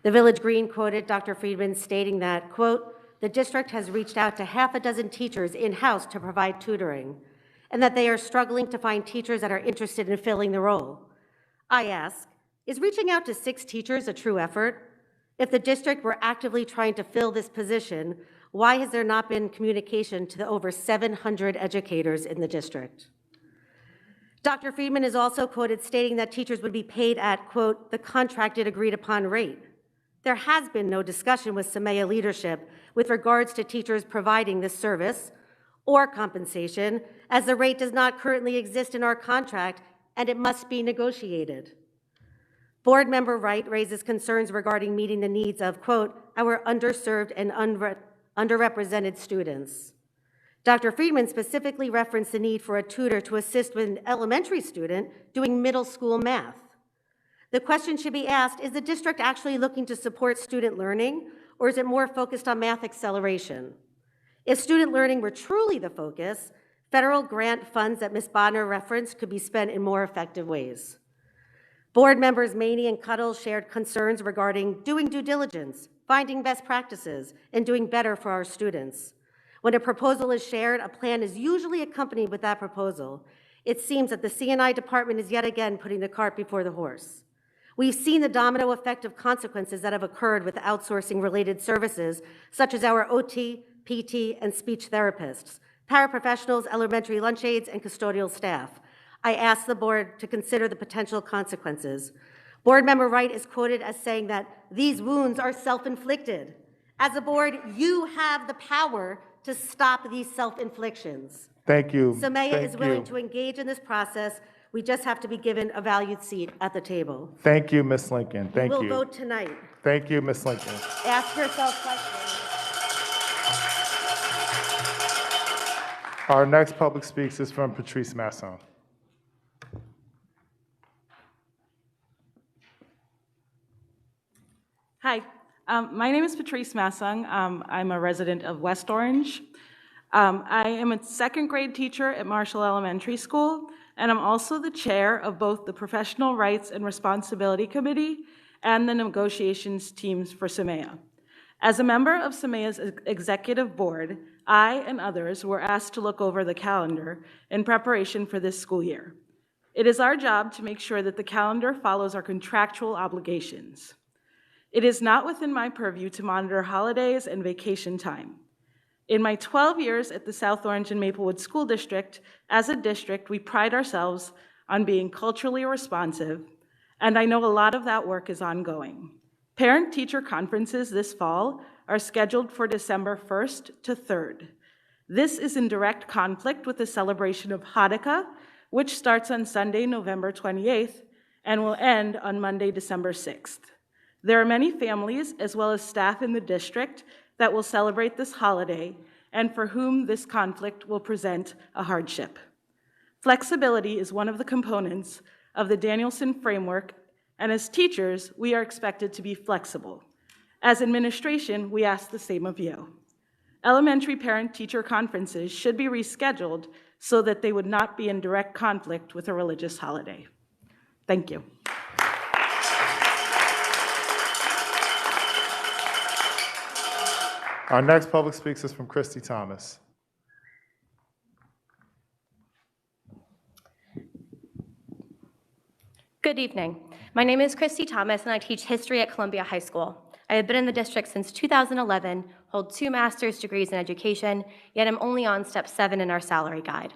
Speaker 12: The Village Green quoted Dr. Friedman stating that, quote, "The district has reached out to half a dozen teachers in-house to provide tutoring, and that they are struggling to find teachers that are interested in filling the role." I ask, is reaching out to 6 teachers a true effort? If the district were actively trying to fill this position, why has there not been communication to the over 700 educators in the district? Dr. Friedman is also quoted stating that teachers would be paid at, quote, "the contracted agreed upon rate." There has been no discussion with Samea leadership with regards to teachers providing this service or compensation, as the rate does not currently exist in our contract and it must be negotiated. Board member Wright raises concerns regarding meeting the needs of, quote, "our underserved and underrepresented students." Dr. Friedman specifically referenced the need for a tutor to assist with an elementary student doing middle school math. The question should be asked, is the district actually looking to support student learning, or is it more focused on math acceleration? If student learning were truly the focus, federal grant funds that Ms. Bodner referenced could be spent in more effective ways. Board members Maney and Cuddle shared concerns regarding doing due diligence, finding best practices, and doing better for our students. When a proposal is shared, a plan is usually accompanied with that proposal. It seems that the C&I department is yet again putting the cart before the horse. We've seen the domino effect of consequences that have occurred with outsourcing-related services, such as our OT, PT, and speech therapists, paraprofessionals, elementary lunch aides, and custodial staff. I ask the board to consider the potential consequences. Board member Wright is quoted as saying that these wounds are self-inflicted. As a board, you have the power to stop these self-inflictions.
Speaker 1: Thank you.
Speaker 12: Samea is willing to engage in this process. We just have to be given a valued seat at the table.
Speaker 1: Thank you, Ms. Lincoln. Thank you.
Speaker 12: We'll vote tonight.
Speaker 1: Thank you, Ms. Lincoln.
Speaker 12: Ask yourself questions.
Speaker 1: Our next public speaks is from Patrice Masson.
Speaker 13: Hi, my name is Patrice Massung. I'm a resident of West Orange. I am a 2nd grade teacher at Marshall Elementary School. and I'm also the chair of both the Professional Rights and Responsibility Committee and the negotiations teams for SMEA. As a member of SMEA's executive board, I and others were asked to look over the calendar in preparation for this school year. It is our job to make sure that the calendar follows our contractual obligations. It is not within my purview to monitor holidays and vacation time. In my 12 years at the South Orange and Maplewood School District, as a district, we pride ourselves on being culturally responsive, and I know a lot of that work is ongoing. Parent-teacher conferences this fall are scheduled for December 1st to 3rd. This is in direct conflict with the celebration of Hanukkah, which starts on Sunday, November 28th, and will end on Monday, December 6th. There are many families, as well as staff in the district, that will celebrate this holiday and for whom this conflict will present a hardship. Flexibility is one of the components of the Danielson framework, and as teachers, we are expected to be flexible. As administration, we ask the same of you. Elementary parent-teacher conferences should be rescheduled so that they would not be in direct conflict with a religious holiday. Thank you.
Speaker 1: Our next public speaker is from Christy Thomas.
Speaker 14: Good evening. My name is Christy Thomas, and I teach history at Columbia High School. I have been in the district since 2011, hold 2 master's degrees in education, yet I'm only on step 7 in our salary guide.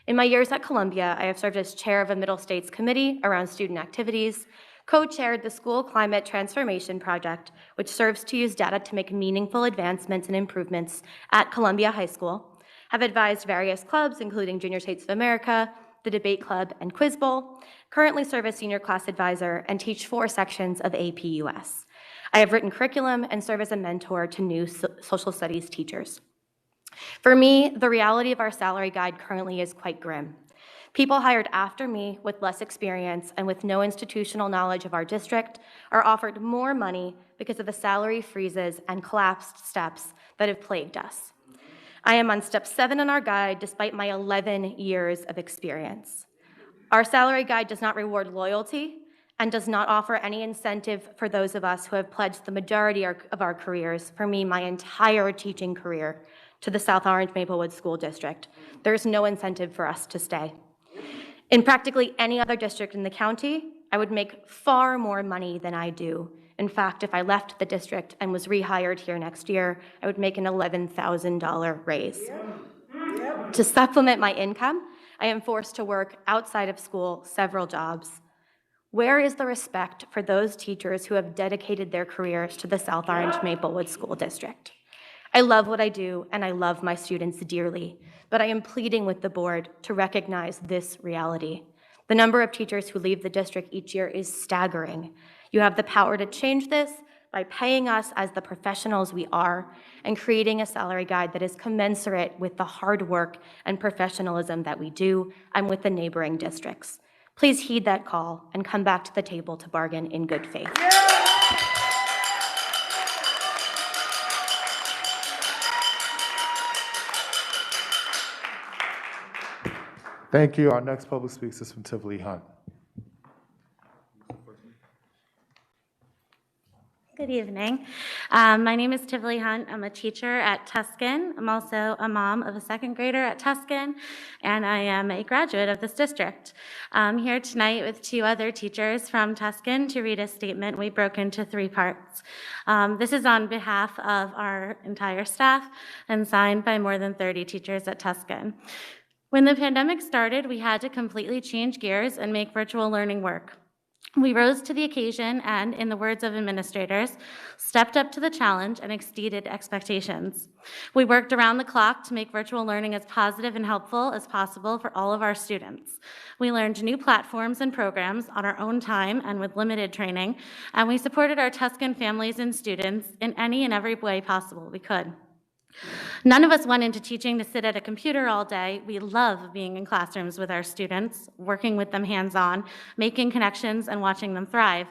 Speaker 14: In my years at Columbia, I have served as chair of a Middle States committee around student activities, co-chaired the School Climate Transformation Project, which serves to use data to make meaningful advancements and improvements at Columbia High School, have advised various clubs, including Junior States of America, the Debate Club, and Quiz Bowl, currently serve as senior class advisor, and teach 4 sections of AP US. I have written curriculum and serve as a mentor to new social studies teachers. For me, the reality of our salary guide currently is quite grim. People hired after me with less experience and with no institutional knowledge of our district are offered more money because of the salary freezes and collapsed steps that have plagued us. I am on step 7 in our guide despite my 11 years of experience. Our salary guide does not reward loyalty and does not offer any incentive for those of us who have pledged the majority of our careers, for me, my entire teaching career, to the South Orange Maplewood School District. There's no incentive for us to stay. In practically any other district in the county, I would make far more money than I do. In fact, if I left the district and was rehired here next year, I would make an $11,000 raise. To supplement my income, I am forced to work outside of school several jobs. Where is the respect for those teachers who have dedicated their careers to the South Orange Maplewood School District? I love what I do, and I love my students dearly, but I am pleading with the board to recognize this reality. The number of teachers who leave the district each year is staggering. You have the power to change this by paying us as the professionals we are and creating a salary guide that is commensurate with the hard work and professionalism that we do and with the neighboring districts. Please heed that call and come back to the table to bargain in good faith.
Speaker 1: Thank you. Our next public speaker is from Tivoli Hunt.
Speaker 15: Good evening. My name is Tivoli Hunt. I'm a teacher at Tuscan. I'm also a mom of a 2nd grader at Tuscan, and I am a graduate of this district. I'm here tonight with 2 other teachers from Tuscan to read a statement we broke into 3 parts. This is on behalf of our entire staff and signed by more than 30 teachers at Tuscan. When the pandemic started, we had to completely change gears and make virtual learning work. We rose to the occasion and, in the words of administrators, stepped up to the challenge and exceeded expectations. We worked around the clock to make virtual learning as positive and helpful as possible for all of our students. We learned new platforms and programs on our own time and with limited training, and we supported our Tuscan families and students in any and every way possible we could. None of us went into teaching to sit at a computer all day. We love being in classrooms with our students, working with them hands-on, making connections, and watching them thrive.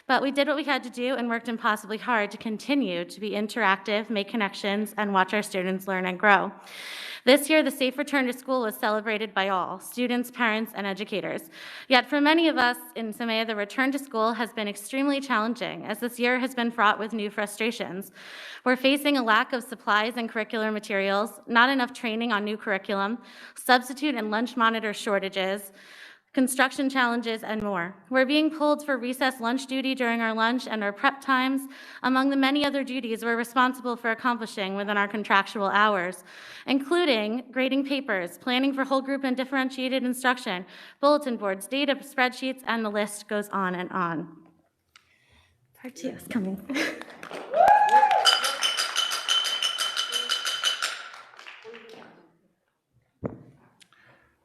Speaker 15: But we did what we had to do and worked impossibly hard to continue to be interactive, make connections, and watch our students learn and grow. This year, the safe return to school was celebrated by all, students, parents, and educators. Yet for many of us in Samea, the return to school has been extremely challenging, as this year has been fraught with new frustrations. We're facing a lack of supplies and curricular materials, not enough training on new curriculum, substitute and lunch monitor shortages, construction challenges, and more. We're being pulled for recess lunch duty during our lunch and our prep times, among the many other duties we're responsible for accomplishing within our contractual hours, including grading papers, planning for whole group and differentiated instruction, bulletin boards, data spreadsheets, and the list goes on and on. Part 2 is coming.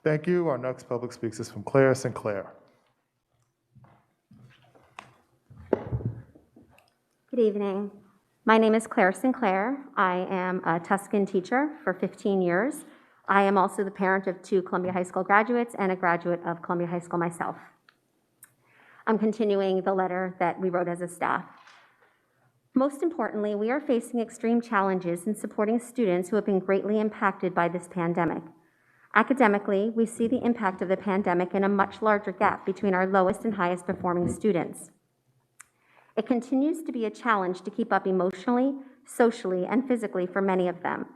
Speaker 1: Thank you. Our next public speaker is from Claire Sinclair.
Speaker 16: Good evening. My name is Claire Sinclair. I am a Tuscan teacher for 15 years. I am also the parent of 2 Columbia High School graduates and a graduate of Columbia High School myself. I'm continuing the letter that we wrote as a staff. Most importantly, we are facing extreme challenges in supporting students who have been greatly impacted by this pandemic. Academically, we see the impact of the pandemic in a much larger gap between our lowest and highest performing students. It continues to be a challenge to keep up emotionally, socially, and physically for many of them.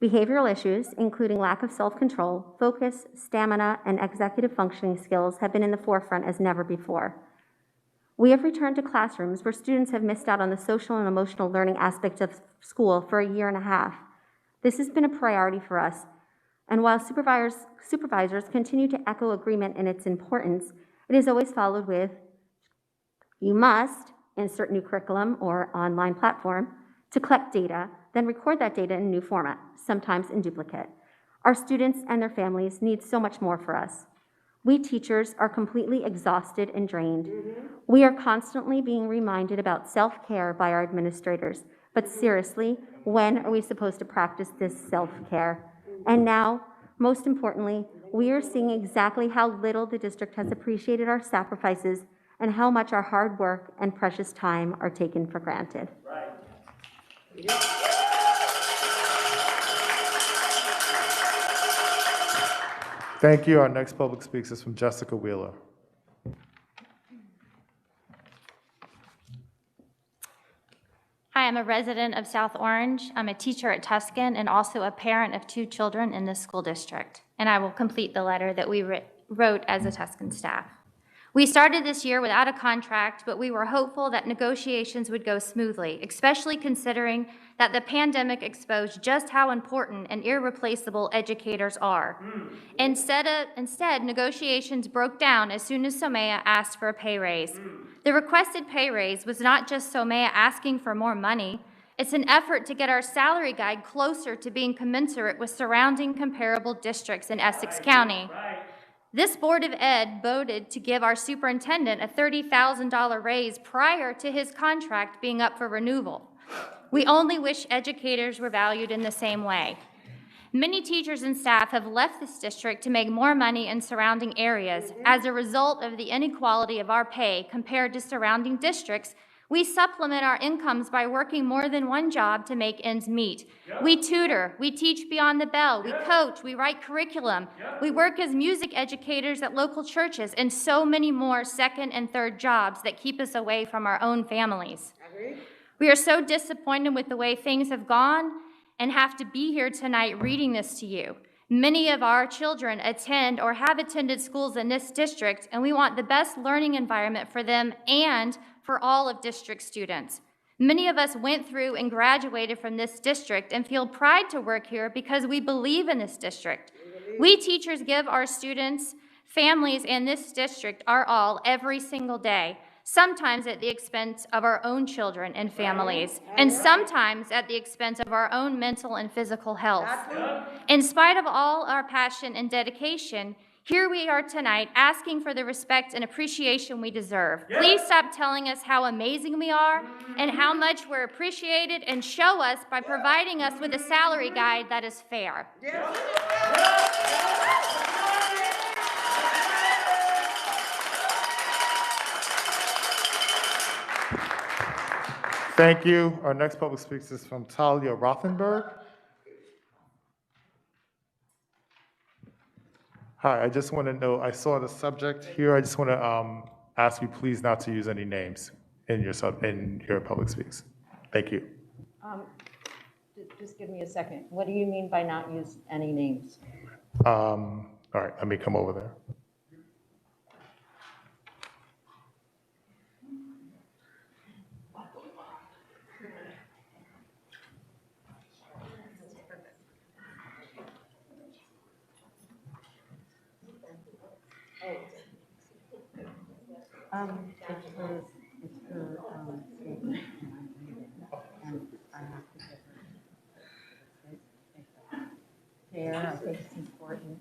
Speaker 16: Behavioral issues, including lack of self-control, focus, stamina, and executive functioning skills have been in the forefront as never before. We have returned to classrooms where students have missed out on the social and emotional learning aspects of school for a year and a half. This has been a priority for us. And while supervisors continue to echo agreement in its importance, it is always followed with, you must insert new curriculum or online platform to collect data, then record that data in new format, sometimes in duplicate. Our students and their families need so much more for us. We teachers are completely exhausted and drained. We are constantly being reminded about self-care by our administrators, but seriously, when are we supposed to practice this self-care? And now, most importantly, we are seeing exactly how little the district has appreciated our sacrifices and how much our hard work and precious time are taken for granted.
Speaker 1: Thank you. Our next public speaker is from Jessica Wheeler.
Speaker 17: Hi, I'm a resident of South Orange. I'm a teacher at Tuscan and also a parent of 2 children in this school district. And I will complete the letter that we wrote as a Tuscan staff. We started this year without a contract, but we were hopeful that negotiations would go smoothly, especially considering that the pandemic exposed just how important and irreplaceable educators are. Instead, negotiations broke down as soon as Somea asked for a pay raise. The requested pay raise was not just Somea asking for more money. It's an effort to get our salary guide closer to being commensurate with surrounding comparable districts in Essex County. This Board of Ed voted to give our superintendent a $30,000 raise prior to his contract being up for renewal. We only wish educators were valued in the same way. Many teachers and staff have left this district to make more money in surrounding areas. As a result of the inequality of our pay compared to surrounding districts, we supplement our incomes by working more than one job to make ends meet. We tutor, we teach beyond the bell, we coach, we write curriculum, we work as music educators at local churches, and so many more second and third jobs that keep us away from our own families. We are so disappointed with the way things have gone and have to be here tonight reading this to you. Many of our children attend or have attended schools in this district, and we want the best learning environment for them and for all of district students. Many of us went through and graduated from this district and feel pride to work here because we believe in this district. We teachers give our students, families, and this district our all every single day, sometimes at the expense of our own children and families, and sometimes at the expense of our own mental and physical health. In spite of all our passion and dedication, here we are tonight asking for the respect and appreciation we deserve. Please stop telling us how amazing we are and how much we're appreciated, and show us by providing us with a salary guide that is fair.
Speaker 1: Thank you. Our next public speaker is from Talia Rothenberg. Hi, I just want to know, I saw the subject here. I just want to ask you please not to use any names in your public speaks. Thank you.
Speaker 18: Just give me a second. What do you mean by not use any names?
Speaker 1: All right, let me come over there.
Speaker 18: It's her statement, and I have to give her. Chair, I think it's important.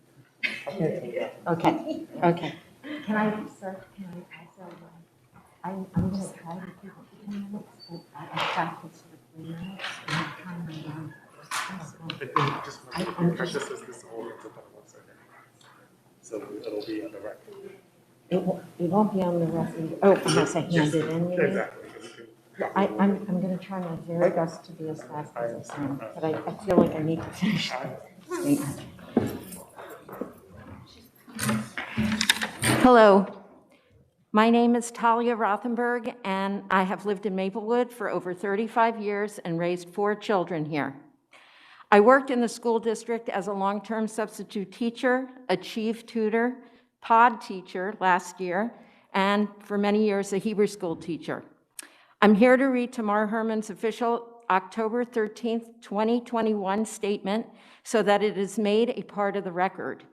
Speaker 18: Okay. Can I, sir, can I also, I'm going to try to keep it 10 minutes, but I practiced for 3 minutes, and I'm trying to run.
Speaker 1: So it'll be on the record.
Speaker 18: It won't be on the record. Oh, unless I hand it in, you mean?
Speaker 1: Exactly.
Speaker 18: I'm going to try my very best to be as fast as I can, but I feel like I need to finish the statement. Hello, my name is Talia Rothenberg, and I have lived in Maplewood for over 35 years and raised 4 children here. I worked in the school district as a long-term substitute teacher, Achieve tutor, pod teacher last year, and for many years a Hebrew school teacher. I'm here to read Tamar Herman's official October 13th, 2021 statement so that it is made a part of the record.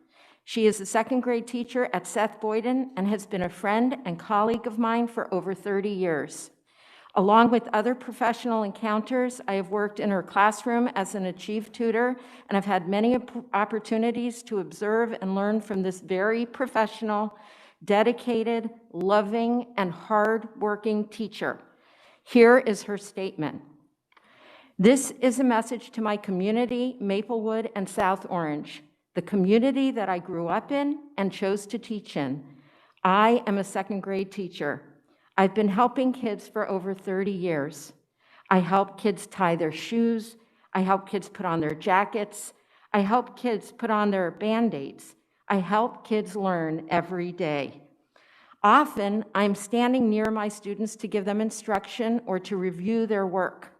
Speaker 18: She is a 2nd grade teacher at Seth Boyden and has been a friend and colleague of mine for over 30 years. Along with other professional encounters, I have worked in her classroom as an Achieve tutor and have had many opportunities to observe and learn from this very professional, dedicated, loving, and hard-working teacher. Here is her statement. This is a message to my community, Maplewood and South Orange, the community that I grew up in and chose to teach in. I am a 2nd grade teacher. I've been helping kids for over 30 years. I help kids tie their shoes. I help kids put on their jackets. I help kids put on their Band-Aids. I help kids learn every day. Often, I'm standing near my students to give them instruction or to review their work.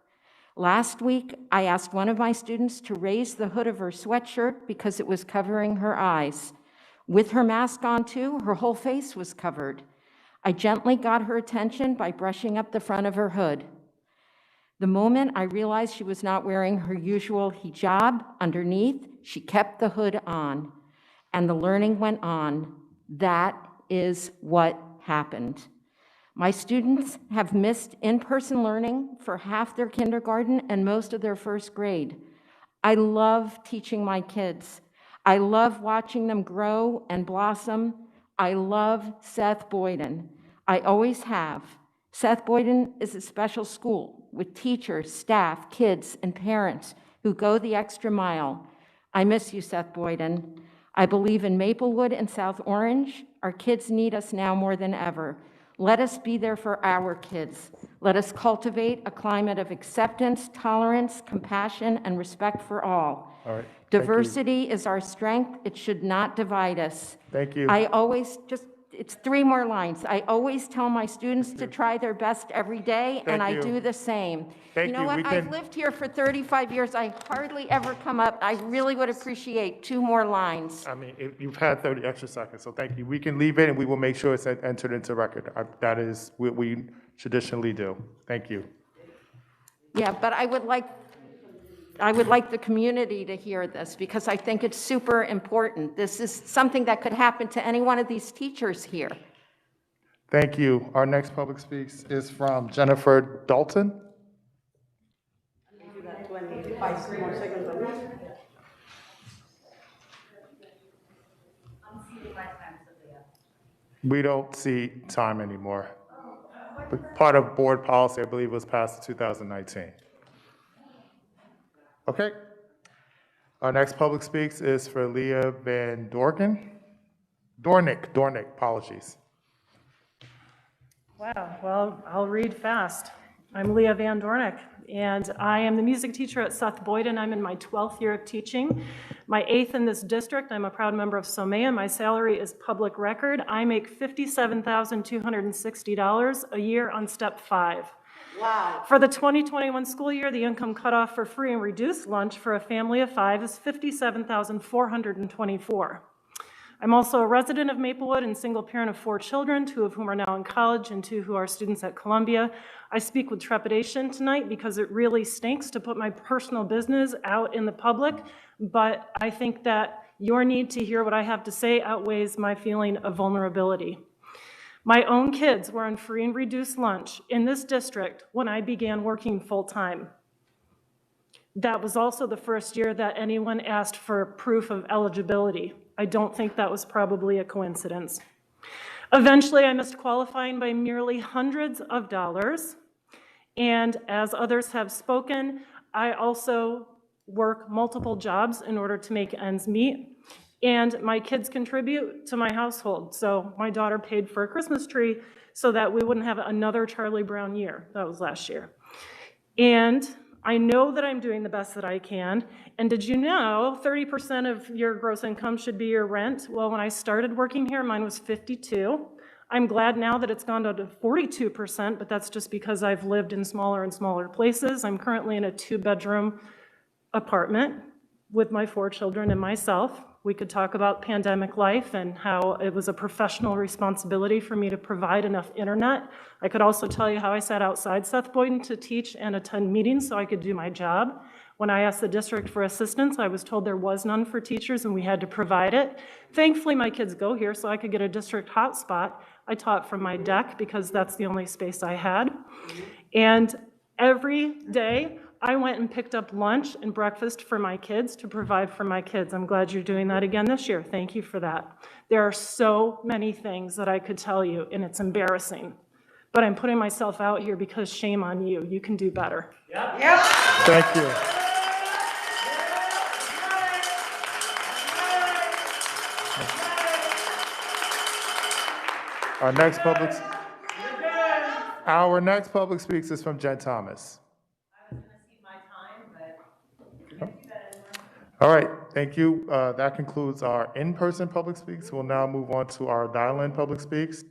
Speaker 18: Last week, I asked one of my students to raise the hood of her sweatshirt because it was covering her eyes. With her mask on too, her whole face was covered. I gently got her attention by brushing up the front of her hood. The moment I realized she was not wearing her usual hijab underneath, she kept the hood on, and the learning went on. That is what happened. My students have missed in-person learning for half their kindergarten and most of their 1st grade. I love teaching my kids. I love watching them grow and blossom. I love Seth Boyden. I always have. Seth Boyden is a special school with teachers, staff, kids, and parents who go the extra mile. I miss you, Seth Boyden. I believe in Maplewood and South Orange. Our kids need us now more than ever. Let us be there for our kids. Let us cultivate a climate of acceptance, tolerance, compassion, and respect for all.
Speaker 1: All right.
Speaker 18: Diversity is our strength. It should not divide us.
Speaker 1: Thank you.
Speaker 18: It's 3 more lines. I always tell my students to try their best every day, and I do the same. You know what? I've lived here for 35 years. I hardly ever come up. I really would appreciate 2 more lines.
Speaker 1: I mean, you've had 30 extra seconds, so thank you. We can leave it, and we will make sure it's entered into record. That is what we traditionally do. Thank you.
Speaker 18: Yeah, but I would like the community to hear this because I think it's super important. This is something that could happen to any one of these teachers here.
Speaker 1: Thank you. Our next public speaks is from Jennifer Dalton. We don't see time anymore. But part of board policy, I believe, was passed in 2019. Okay. Our next public speaks is for Leah Van Dornick, apologies.
Speaker 19: Wow, well, I'll read fast. I'm Leah Van Dornick, and I am the music teacher at Seth Boyden. I'm in my 12th year of teaching, my 8th in this district. I'm a proud member of SOMEA. My salary is public record. I make $57,260 a year on step 5.
Speaker 11: Wow.
Speaker 19: For the 2021 school year, the income cutoff for free and reduced lunch for a family of 5 is $57,424. I'm also a resident of Maplewood and single parent of 4 children, 2 of whom are now in college and 2 who are students at Columbia. I speak with trepidation tonight because it really stinks to put my personal business out in the public, but I think that your need to hear what I have to say outweighs my feeling of vulnerability. My own kids were on free and reduced lunch in this district when I began working full-time. That was also the first year that anyone asked for proof of eligibility. I don't think that was probably a coincidence. Eventually, I missed qualifying by merely hundreds of dollars. And as others have spoken, I also work multiple jobs in order to make ends meet. And my kids contribute to my household. So my daughter paid for a Christmas tree so that we wouldn't have another Charlie Brown year. That was last year. And I know that I'm doing the best that I can. And did you know 30% of your gross income should be your rent? Well, when I started working here, mine was 52. I'm glad now that it's gone down to 42%, but that's just because I've lived in smaller and smaller places. I'm currently in a 2-bedroom apartment with my 4 children and myself. We could talk about pandemic life and how it was a professional responsibility for me to provide enough internet. I could also tell you how I sat outside Seth Boyden to teach and attend meetings so I could do my job. When I asked the district for assistance, I was told there was none for teachers and we had to provide it. Thankfully, my kids go here so I could get a district hotspot. I taught from my deck because that's the only space I had. And every day, I went and picked up lunch and breakfast for my kids to provide for my kids. I'm glad you're doing that again this year. Thank you for that. There are so many things that I could tell you, and it's embarrassing. But I'm putting myself out here because shame on you. You can do better.
Speaker 11: Yep.
Speaker 1: Thank you. Our next public speaks is from Jen Thomas. All right, thank you. That concludes our in-person public speaks. We'll now move on to our dial-in public speaks.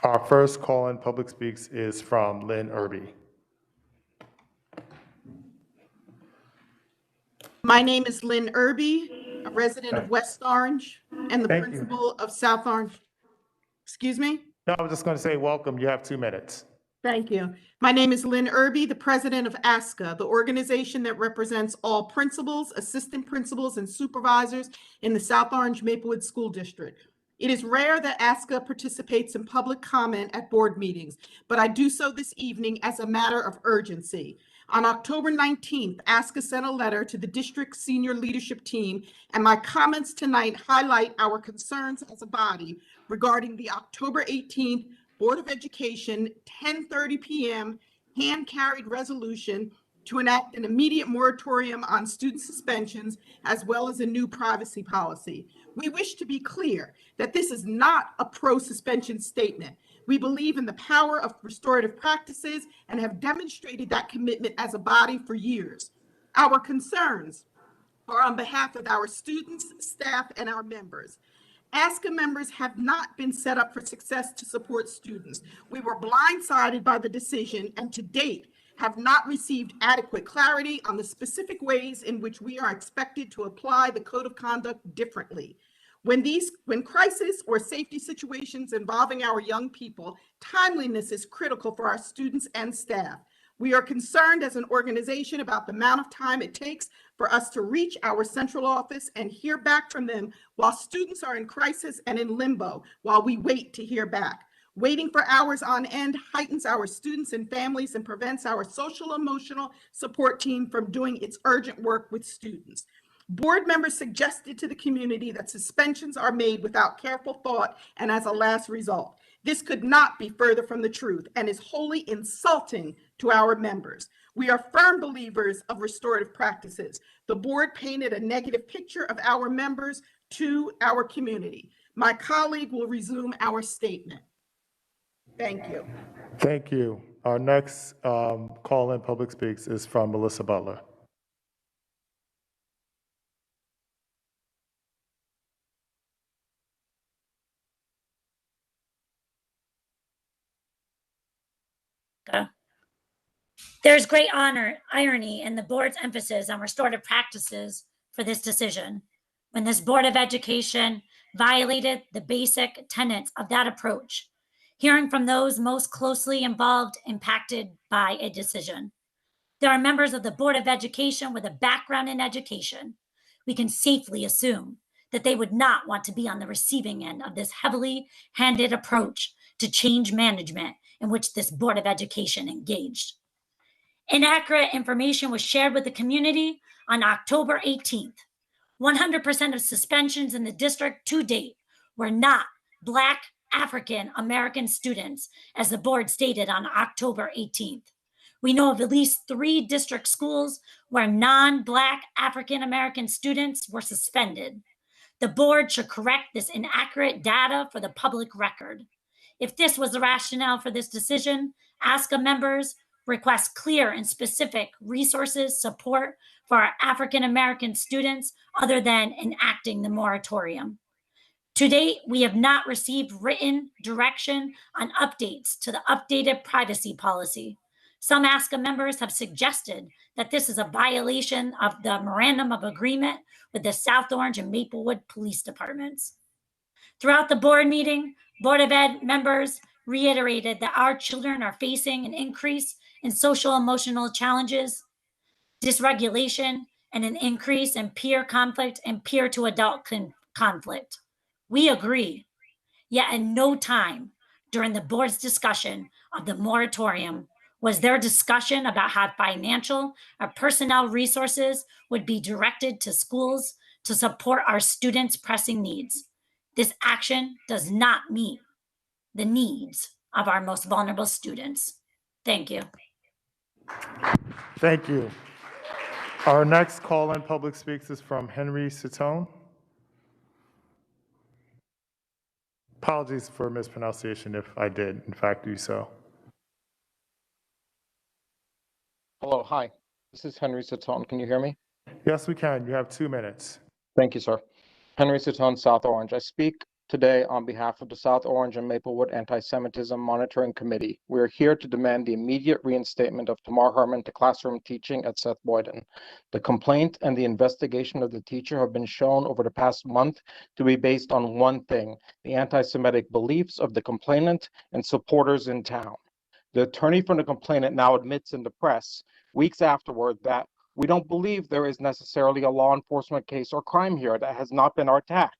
Speaker 1: Our first call-in public speaks is from Lynn Irby.
Speaker 20: My name is Lynn Irby, a resident of West Orange and the principal of South Orange. Excuse me?
Speaker 1: No, I was just going to say welcome. You have 2 minutes.
Speaker 20: Thank you. My name is Lynn Irby, the president of ASCA, the organization that represents all principals, assistant principals, and supervisors in the South Orange Maplewood School District. It is rare that ASCA participates in public comment at board meetings, but I do so this evening as a matter of urgency. On October 19th, ASCA sent a letter to the district senior leadership team, and my comments tonight highlight our concerns as a body regarding the October 18th Board of Education 10:30 p.m. hand-carried resolution to enact an immediate moratorium on student suspensions, as well as a new privacy policy. We wish to be clear that this is not a pro-suspension statement. We believe in the power of restorative practices and have demonstrated that commitment as a body for years. Our concerns are on behalf of our students, staff, and our members. ASCA members have not been set up for success to support students. We were blindsided by the decision and to date have not received adequate clarity on the specific ways in which we are expected to apply the code of conduct differently. When crisis or safety situations involving our young people, timeliness is critical for our students and staff. We are concerned as an organization about the amount of time it takes for us to reach our central office and hear back from them while students are in crisis and in limbo while we wait to hear back. Waiting for hours on end heightens our students and families and prevents our social emotional support team from doing its urgent work with students. Board members suggested to the community that suspensions are made without careful thought and as a last result. This could not be further from the truth and is wholly insulting to our members. We are firm believers of restorative practices. The board painted a negative picture of our members to our community. My colleague will resume our statement. Thank you.
Speaker 1: Thank you. Our next call-in public speaks is from Melissa Butler.
Speaker 21: There's great irony in the board's emphasis on restorative practices for this decision, when this Board of Education violated the basic tenets of that approach, hearing from those most closely involved, impacted by a decision. There are members of the Board of Education with a background in education. We can safely assume that they would not want to be on the receiving end of this heavily handed approach to change management in which this Board of Education engaged. Inaccurate information was shared with the community on October 18th. 100% of suspensions in the district to date were not Black African American students, as the board stated on October 18th. We know of at least 3 district schools where non-Black African American students were suspended. The board should correct this inaccurate data for the public record. If this was the rationale for this decision, ASCA members request clear and specific resources, support for our African American students other than enacting the moratorium. To date, we have not received written direction on updates to the updated privacy policy. Some ASCA members have suggested that this is a violation of the memorandum of agreement with the South Orange and Maplewood police departments. Throughout the board meeting, Board of Ed members reiterated that our children are facing an increase in social emotional challenges, dysregulation, and an increase in peer conflict and peer to adult conflict. We agree, yet in no time during the board's discussion of the moratorium was there discussion about how financial or personnel resources would be directed to schools to support our students' pressing needs. This action does not meet the needs of our most vulnerable students. Thank you.
Speaker 1: Thank you. Our next call-in public speaks is from Henry Citone. Apologies for mispronunciation if I did, in fact, do so.
Speaker 22: Hello, hi. This is Henry Citone. Can you hear me?
Speaker 1: Yes, we can. You have 2 minutes.
Speaker 22: Thank you, sir. Henry Citone, South Orange. I speak today on behalf of the South Orange and Maplewood Anti-Semitism Monitoring Committee. We are here to demand the immediate reinstatement of Tamar Herman to classroom teaching at Seth Boyden. The complaint and the investigation of the teacher have been shown over the past month to be based on one thing: the anti-Semitic beliefs of the complainant and supporters in town. The attorney for the complainant now admits in the press weeks afterward that we don't believe there is necessarily a law enforcement case or crime here that has not been our task,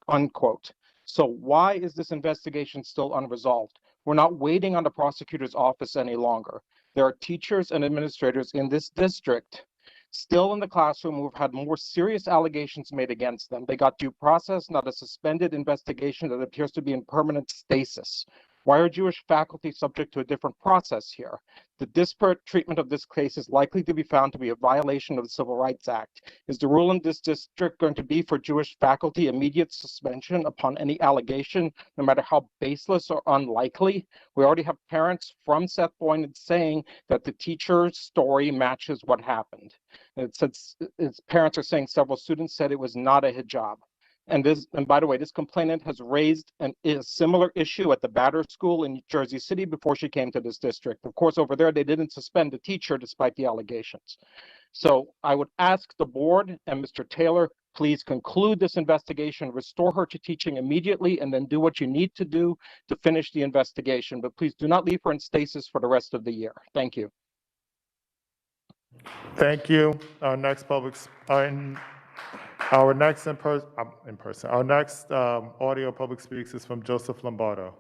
Speaker 22: unquote. So why is this investigation still unresolved? We're not waiting on the prosecutor's office any longer. There are teachers and administrators in this district still in the classroom who've had more serious allegations made against them. They got due process, not a suspended investigation that appears to be in permanent stasis. Why are Jewish faculty subject to a different process here? The disparate treatment of this case is likely to be found to be a violation of the Civil Rights Act. Is the rule in this district going to be for Jewish faculty immediate suspension upon any allegation, no matter how baseless or unlikely? We already have parents from Seth Boyden saying that the teacher's story matches what happened. It says its parents are saying several students said it was not a hijab. And by the way, this complainant has raised a similar issue at the Batter School in Jersey City before she came to this district. Of course, over there, they didn't suspend the teacher despite the allegations. So I would ask the board and Mr. Taylor, please conclude this investigation, restore her to teaching immediately, and then do what you need to do to finish the investigation. But please do not leave her in stasis for the rest of the year. Thank you.
Speaker 1: Thank you. Our next audio public speaks is from Joseph Lombardo.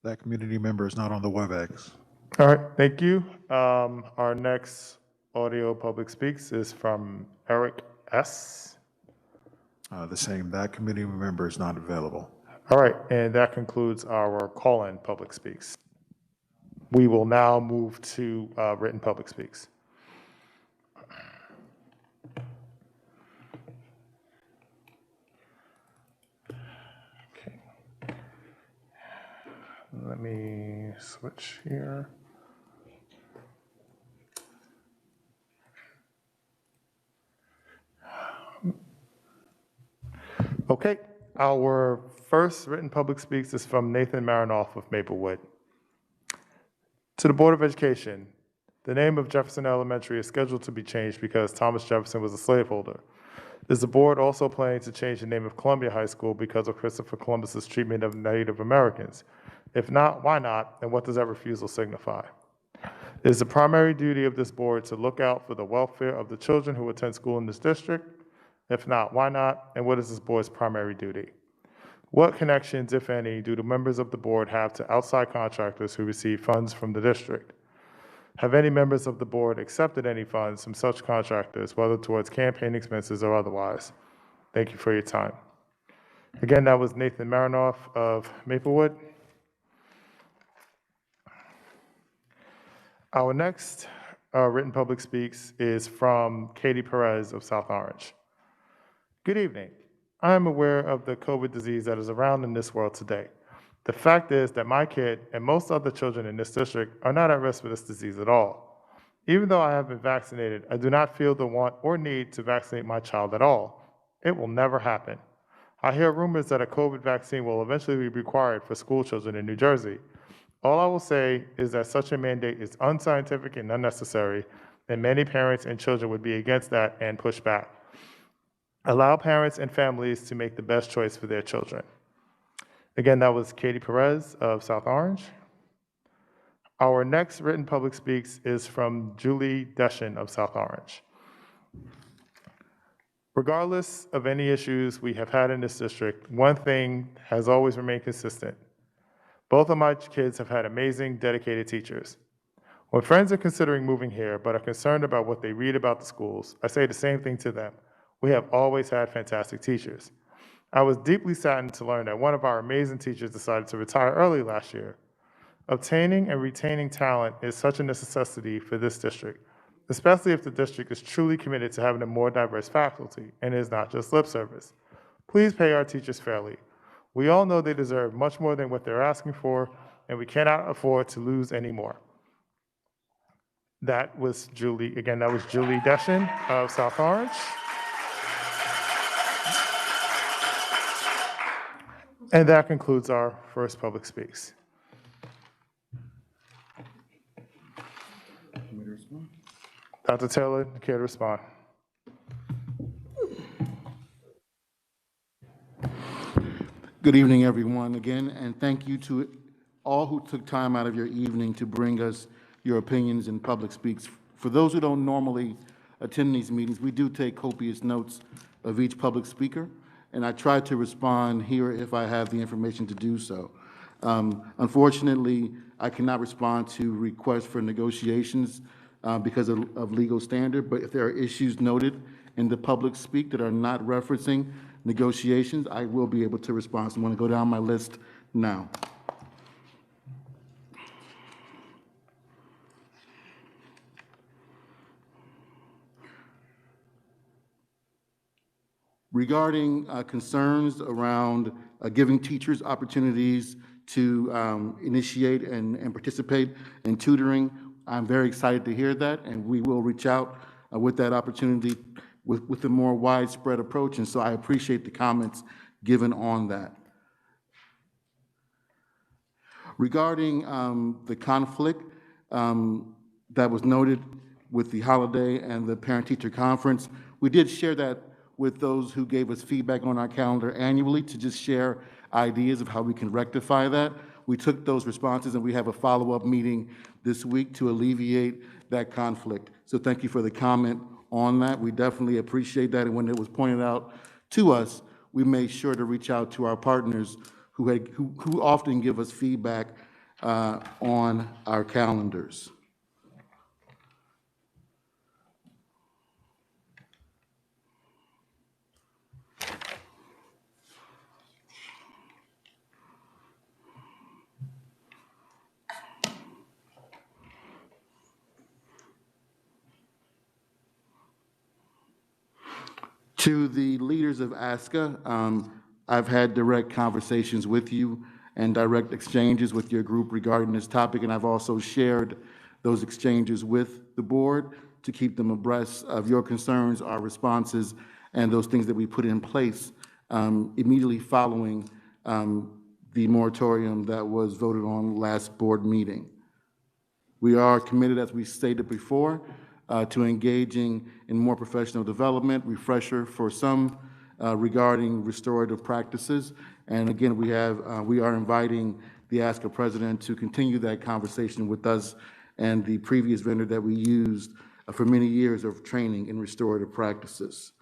Speaker 23: That community member is not on the WebEx.
Speaker 1: All right, thank you. Our next audio public speaks is from Eric S.
Speaker 23: The same. That committee member is not available.
Speaker 1: All right, and that concludes our call-in public speaks. We will now move to written public speaks. Okay. Let me switch here. Okay, our first written public speaks is from Nathan Marinoff of Maplewood. To the Board of Education, the name of Jefferson Elementary is scheduled to be changed because Thomas Jefferson was a slaveholder. Is the board also planning to change the name of Columbia High School because of Christopher Columbus's treatment of Native Americans? If not, why not, and what does that refusal signify? It is the primary duty of this board to look out for the welfare of the children who attend school in this district. If not, why not, and what is this board's primary duty? What connections, if any, do the members of the board have to outside contractors who receive funds from the district? Have any members of the board accepted any funds from such contractors, whether towards campaign expenses or otherwise? Thank you for your time. Again, that was Nathan Marinoff of Maplewood. Our next written public speaks is from Katie Perez of South Orange. Good evening. I am aware of the COVID disease that is around in this world today. The fact is that my kid and most other children in this district are not at risk for this disease at all. Even though I have been vaccinated, I do not feel the want or need to vaccinate my child at all. It will never happen. I hear rumors that a COVID vaccine will eventually be required for school children in New Jersey. All I will say is that such a mandate is unscientific and unnecessary, and many parents and children would be against that and push back. Allow parents and families to make the best choice for their children. Again, that was Katie Perez of South Orange. Our next written public speaks is from Julie Deschen of South Orange. Regardless of any issues we have had in this district, one thing has always remained consistent. Both of my kids have had amazing, dedicated teachers. When friends are considering moving here but are concerned about what they read about the schools, I say the same thing to them. We have always had fantastic teachers. I was deeply saddened to learn that one of our amazing teachers decided to retire early last year. Obtaining and retaining talent is such a necessity for this district, especially if the district is truly committed to having a more diverse faculty and is not just lip service. Please pay our teachers fairly. We all know they deserve much more than what they're asking for, and we cannot afford to lose any more. That was Julie Deschen of South Orange. And that concludes our first public speaks. Dr. Taylor, care to respond?
Speaker 4: Good evening, everyone, again, and thank you to all who took time out of your evening to bring us your opinions in public speaks. For those who don't normally attend these meetings, we do take copious notes of each public speaker, and I try to respond here if I have the information to do so. Unfortunately, I cannot respond to requests for negotiations because of legal standard, but if there are issues noted in the public speak that are not referencing negotiations, I will be able to respond. So I'm going to go down my list now. Regarding concerns around giving teachers opportunities to initiate and participate in tutoring, I'm very excited to hear that, and we will reach out with that opportunity with a more widespread approach, and so I appreciate the comments given on that. Regarding the conflict that was noted with the holiday and the parent-teacher conference, we did share that with those who gave us feedback on our calendar annually to just share ideas of how we can rectify that. We took those responses and we have a follow-up meeting this week to alleviate that conflict. So thank you for the comment on that. We definitely appreciate that. And when it was pointed out to us, we made sure to reach out to our partners who often give us feedback on our calendars. To the leaders of ASCA, I've had direct conversations with you and direct exchanges with your group regarding this topic, and I've also shared those exchanges with the board to keep them abreast of your concerns, our responses, and those things that we put in place immediately following the moratorium that was voted on last board meeting. We are committed, as we stated before, to engaging in more professional development, refresher for some regarding restorative practices. And again, we are inviting the ASCA president to continue that conversation with us and the previous vendor that we used for many years of training in restorative practices.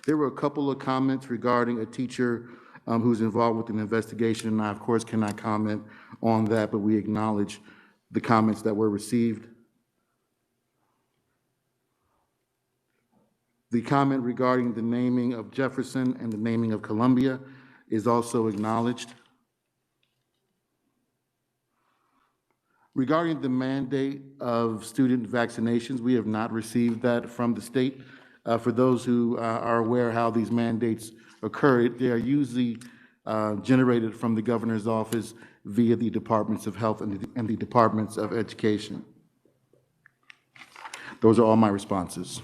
Speaker 4: There were a couple of comments regarding a teacher who's involved with an investigation, and I, of course, cannot comment on that, but we acknowledge the comments that were received. The comment regarding the naming of Jefferson and the naming of Columbia is also acknowledged. Regarding the mandate of student vaccinations, we have not received that from the state. For those who are aware how these mandates occur, they are usually generated from the governor's office via the Departments of Health and the Departments of Education. Those are all my responses.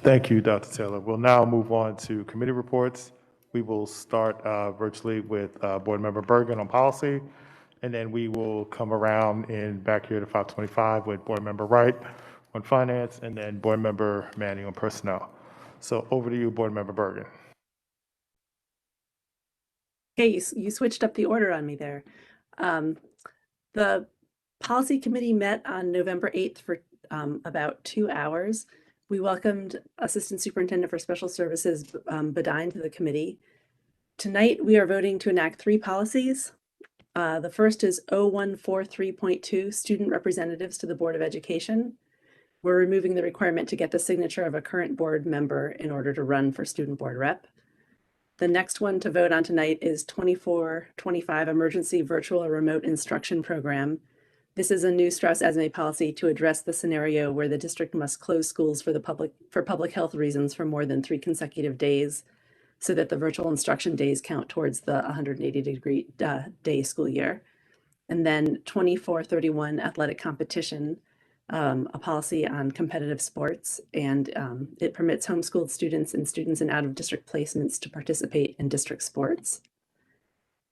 Speaker 1: Thank you, Dr. Taylor. We'll now move on to committee reports. We will start virtually with Board Member Bergen on policy, and then we will come around and back here to 525 with Board Member Wright on finance, and then Board Member Manning on personnel. So over to you, Board Member Bergen.
Speaker 3: Okay, you switched up the order on me there. The policy committee met on November 8th for about 2 hours. We welcomed Assistant Superintendent for Special Services, Badine, to the committee. Tonight, we are voting to enact 3 policies. The first is 0143.2, Student Representatives to the Board of Education. We're removing the requirement to get the signature of a current board member in order to run for student board rep. The next one to vote on tonight is 2425, Emergency Virtual or Remote Instruction Program. This is a new Strauss-Esme policy to address the scenario where the district must close schools for public health reasons for more than 3 consecutive days, so that the virtual instruction days count towards the 180-degree day school year. And then 2431, Athletic Competition, a policy on competitive sports, and it permits homeschooled students and students in out-of-district placements to participate in district sports.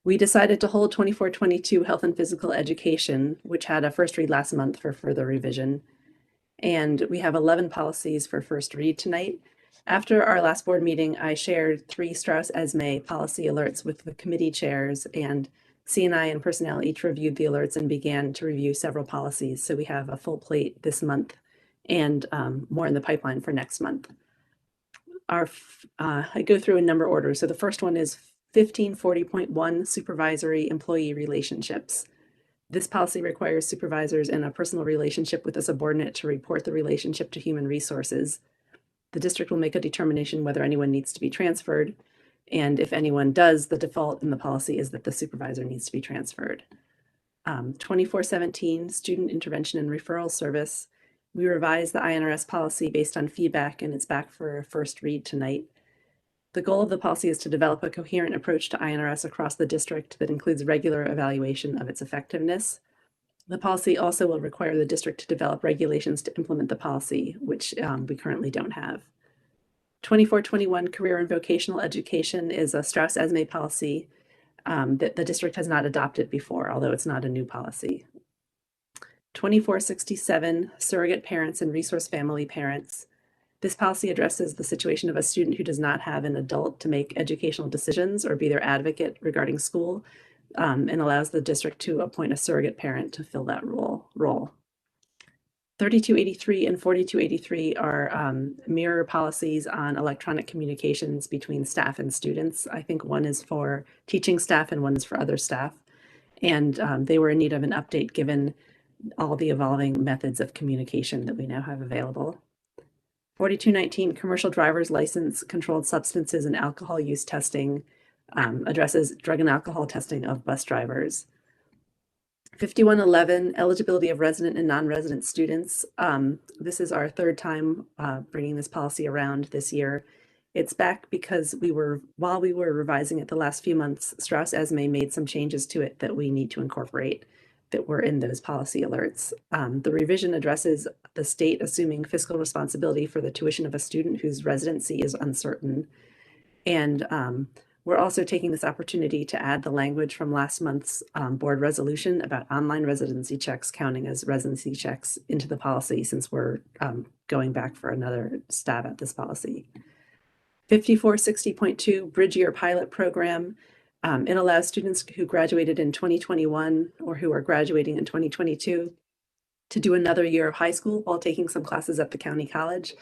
Speaker 3: We decided to hold 2422 Health and Physical Education, which had a first read last month for further revision. And we have 11 policies for first read tonight. After our last board meeting, I shared 3 Strauss-Esme policy alerts with the committee chairs, and C&I and personnel each reviewed the alerts and began to review several policies. So we have a full plate this month and more in the pipeline for next month. I go through in number order. So the first one is 1540.1, Supervisory Employee Relationships. This policy requires supervisors in a personal relationship with a subordinate to report the relationship to Human Resources. The district will make a determination whether anyone needs to be transferred, and if anyone does, the default in the policy is that the supervisor needs to be transferred. 2417, Student Intervention and Referral Service. We revised the INRS policy based on feedback, and it's back for a first read tonight. The goal of the policy is to develop a coherent approach to INRS across the district that includes regular evaluation of its effectiveness. The policy also will require the district to develop regulations to implement the policy, which we currently don't have. 2421, Career and Vocational Education, is a Strauss-Esme policy that the district has not adopted before, although it's not a new policy. 2467, Surrogate Parents and Resource Family Parents. This policy addresses the situation of a student who does not have an adult to make educational decisions or be their advocate regarding school, and allows the district to appoint a surrogate parent to fill that role. 3283 and 4283 are mirror policies on electronic communications between staff and students. I think one is for teaching staff and one is for other staff. And they were in need of an update given all the evolving methods of communication that we now have available. 4219, Commercial Driver's License, Controlled Substances and Alcohol Use Testing, addresses drug and alcohol testing of bus drivers. 5111, eligibility of resident and non-resident students. This is our third time bringing this policy around this year. It's back because while we were revising it the last few months, Strauss Esme made some changes to it that we need to incorporate that were in those policy alerts. The revision addresses the state assuming fiscal responsibility for the tuition of a student whose residency is uncertain. And we're also taking this opportunity to add the language from last month's board resolution about online residency checks counting as residency checks into the policy, since we're going back for another stab at this policy. 5460.2 Bridge Year Pilot Program. It allows students who graduated in 2021 or who are graduating in 2022 to do another year of high school while taking some classes at the county college.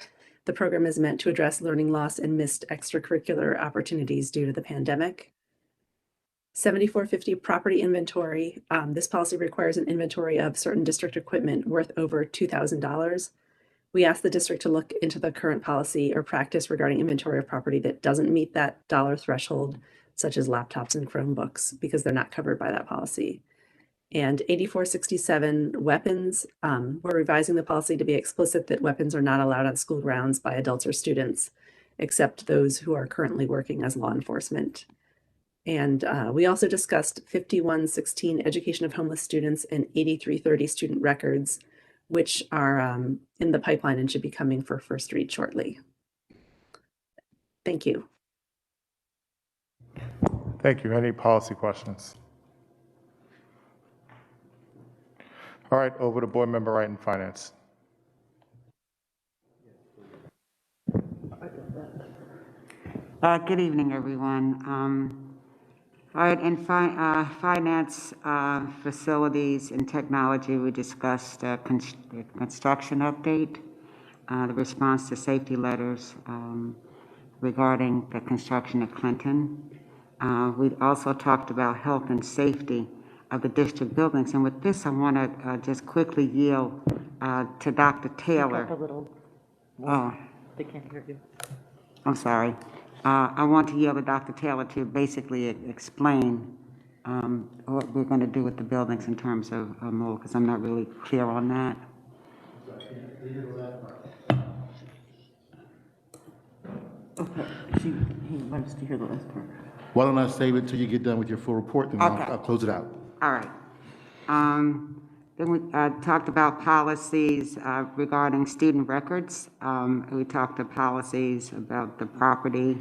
Speaker 3: The program is meant to address learning loss and missed extracurricular opportunities due to the pandemic. 7450 Property Inventory. This policy requires an inventory of certain district equipment worth over $2,000. We asked the district to look into the current policy or practice regarding inventory of property that doesn't meet that dollar threshold, such as laptops and Chromebooks, because they're not covered by that policy. And 8467 weapons. We're revising the policy to be explicit that weapons are not allowed on school grounds by adults or students, except those who are currently working as law enforcement. And we also discussed 5116 education of homeless students and 8330 student records, which are in the pipeline and should be coming for first read shortly. Thank you.
Speaker 1: Thank you. Any policy questions? All right, over to Board Member Wright in Finance.
Speaker 5: Good evening, everyone. All right, in finance, facilities, and technology, we discussed construction update, the response to safety letters regarding the construction at Clinton. We also talked about health and safety of the district buildings. And with this, I want to just quickly yield to Dr. Taylor. Oh,
Speaker 6: They can't hear you.
Speaker 5: I'm sorry. I want to yield to Dr. Taylor to basically explain what we're going to do with the buildings in terms of mold, because I'm not really clear on that.
Speaker 6: Okay, he wants to hear the last part.
Speaker 4: Why don't I save it till you get done with your full report, then
Speaker 5: Okay.
Speaker 4: I'll close it out.
Speaker 5: All right. Then we talked about policies regarding student records. We talked about policies about the property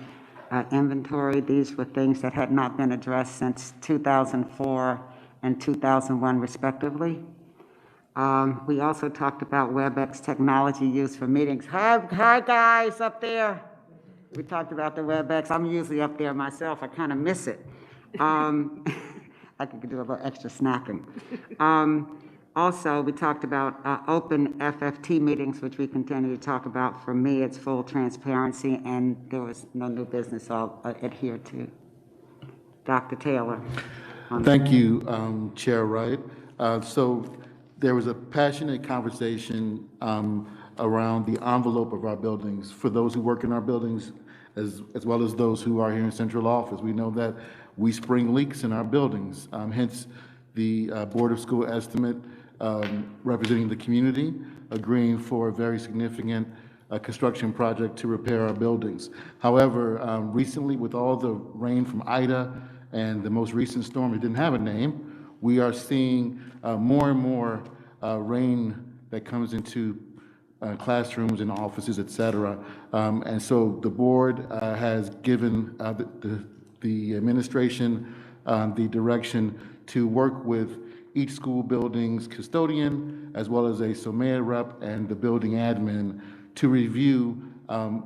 Speaker 5: inventory. These were things that had not been addressed since 2004 and 2001 respectively. We also talked about WebEx technology used for meetings. Hi guys up there. We talked about the WebEx. I'm usually up there myself. I kind of miss it. I could do a little extra snacking. Also, we talked about open FFT meetings, which we continue to talk about. For me, it's full transparency, and there was no new business I'll adhere to. Dr. Taylor.
Speaker 4: Thank you, Chair Wright. So there was a passionate conversation around the envelope of our buildings. For those who work in our buildings, as well as those who are here in central office, we know that we spring leaks in our buildings. Hence, the Board of School estimate representing the community agreeing for a very significant construction project to repair our buildings. However, recently with all the rain from Ida and the most recent storm, it didn't have a name, we are seeing more and more rain that comes into classrooms and offices, et cetera. And so the board has given the administration the direction to work with each school building's custodian, as well as a SOMEA rep and the building admin to review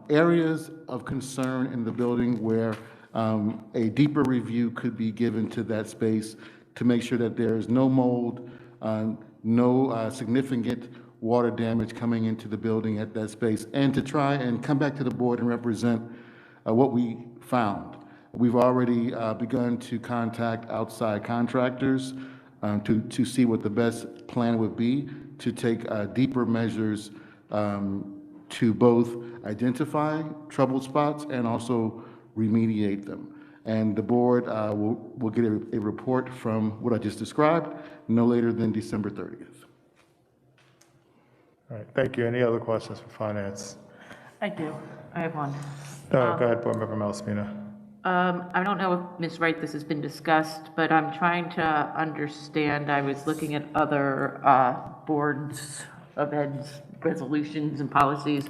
Speaker 4: areas of concern in the building where a deeper review could be given to that space to make sure that there is no mold, no significant water damage coming into the building at that space, and to try and come back to the board and represent what we found. We've already begun to contact outside contractors to see what the best plan would be to take deeper measures to both identify troubled spots and also remediate them. And the board will get a report from what I just described no later than December 30th.
Speaker 1: All right, thank you. Any other questions for finance?
Speaker 6: I do. I have one.
Speaker 1: Go ahead, Board Member Malaspina.
Speaker 6: I don't know if, Ms. Wright, this has been discussed, but I'm trying to understand. I was looking at other boards of ed's resolutions and policies,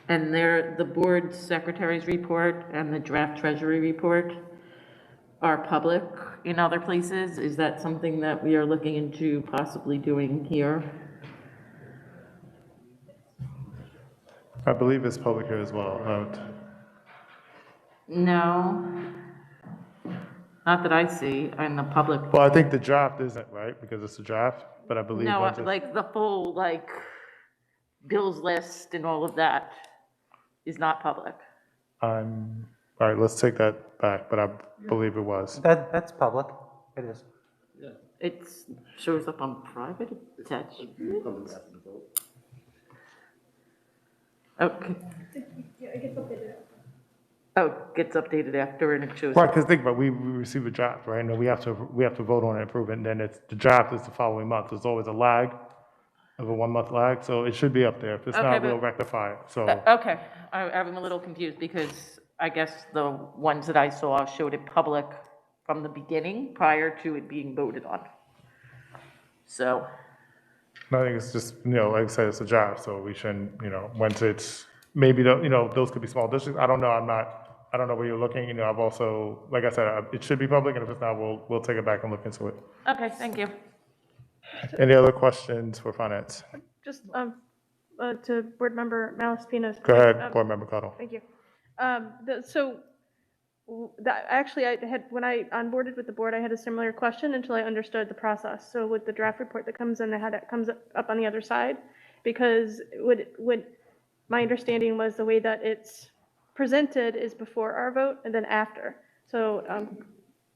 Speaker 6: and the board secretary's report and the draft treasury report are public in other places. Is that something that we are looking into possibly doing here?
Speaker 1: I believe it's public here as well.
Speaker 6: No, not that I see in the public.
Speaker 1: Well, I think the draft isn't, right? Because it's a draft, but I believe.
Speaker 6: No,
Speaker 1: once it's-
Speaker 6: like the full, like, bills list and all of that is not public.
Speaker 1: All right, let's take that back, but I believe it was.
Speaker 2: That's public. It is.
Speaker 6: It shows up on private attachment. Okay. Oh, it gets updated after and it shows.
Speaker 1: Right, because think about it, we receive a draft, right? And then we have to vote on it and approve it, and then the draft is the following month. There's always a lag of a 1 month lag, so it should be up there. If it's
Speaker 6: Okay,
Speaker 1: not,
Speaker 6: but-
Speaker 1: we'll rectify it, so.
Speaker 6: Okay, I'm a little confused because I guess the ones that I saw showed it public from the beginning prior to it being voted on. So,
Speaker 1: I think it's just, like I said, it's a draft, so we shouldn't, once it's, maybe, those could be small districts. I don't know, I don't know where you're looking, I've also, like I said, it should be public, and if it's not, we'll take it back and look into it.
Speaker 6: okay, thank you.
Speaker 1: Any other questions for finance?
Speaker 7: Just to Board Member Malaspina's.
Speaker 1: Go ahead, Board Member Cottle.
Speaker 7: Thank you. Actually, when I onboarded with the board, I had a similar question until I understood the process. So with the draft report that comes in, it comes up on the other side, because my understanding was the way that it's presented is before our vote and then after. So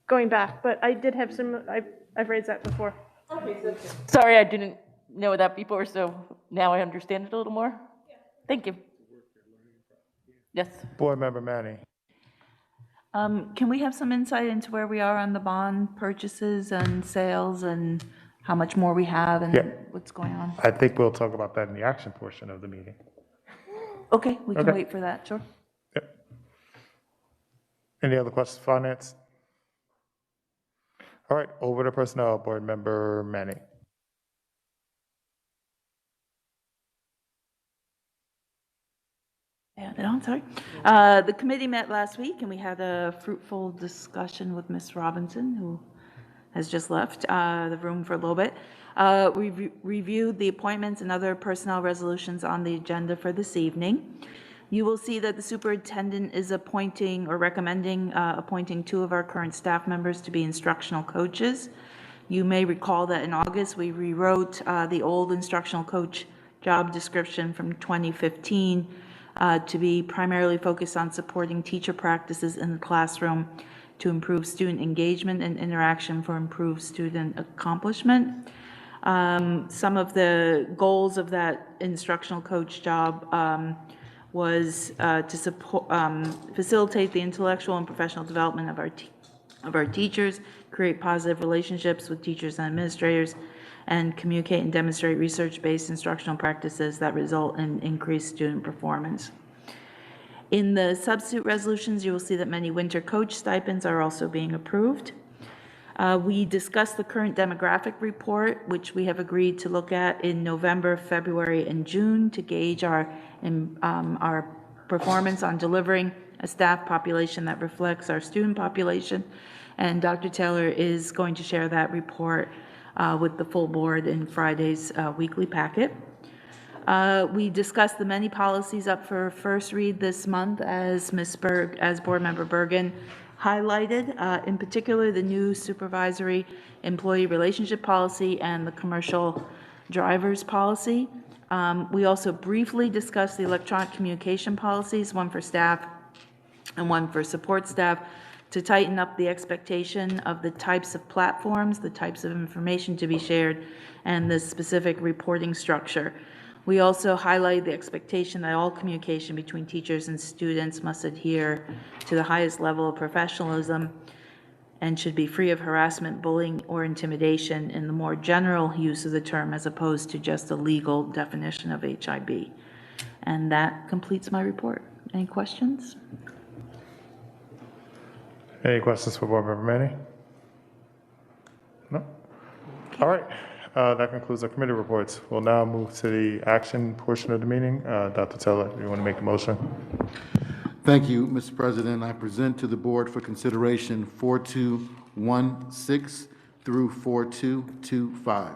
Speaker 7: going back, but I did have I've raised that before.
Speaker 6: Sorry, I didn't know that before, so now I understand it a little more. Thank you. Yes.
Speaker 1: Board Member Manning.
Speaker 8: Can we have some insight into where we are on the bond purchases and sales and how much more we have and what's going on?
Speaker 1: I think we'll talk about that in the action portion of the meeting.
Speaker 8: Okay, we can
Speaker 1: Okay.
Speaker 8: wait for that, sure.
Speaker 1: Any other questions, for finance? All right, over to personnel, Board Member Manning.
Speaker 8: Yeah, I'm sorry. The committee met last week and we had a fruitful discussion with Ms. Robinson, who has just left the room for a little bit. We reviewed the appointments and other personnel resolutions on the agenda for this evening. You will see that the superintendent is appointing or recommending appointing 2 of our current staff members to be instructional coaches. You may recall that in August, we rewrote the old instructional coach job description from 2015 to be primarily focused on supporting teacher practices in the classroom to improve student engagement and interaction for improved student accomplishment. Some of the goals of that instructional coach job was to support, facilitate the intellectual and professional development of our teachers, create positive relationships with teachers and administrators, and communicate and demonstrate research-based instructional practices that result in increased student performance. In the substitute resolutions, you will see that many winter coach stipends are also being approved. We discussed the current demographic report, which we have agreed to look at in November, February, and June to gauge our performance on delivering a staff population that reflects our student population. And Dr. Taylor is going to share that report with the full board in Friday's weekly packet. We discussed the many policies up for first read this month as Board Member Bergen highlighted, in particular the new supervisory employee relationship policy and the commercial drivers policy. We also briefly discussed the electronic communication policies, one for staff and one for support staff, to tighten up the expectation of the types of platforms, the types of information to be shared, and the specific reporting structure. We also highlight the expectation that all communication between teachers and students must adhere to the highest level of professionalism and should be free of harassment, bullying, or intimidation in the more general use of the term as opposed to just a legal definition of HIB. And that completes my report. Any questions?
Speaker 1: Any questions for Board Member Manning? No? All right, that concludes our committee reports. We'll now move to the action portion of the meeting. Dr. Teller, do you want to make a motion?
Speaker 4: Thank you, Mr. President. I present to the board for consideration 4216 through 4225.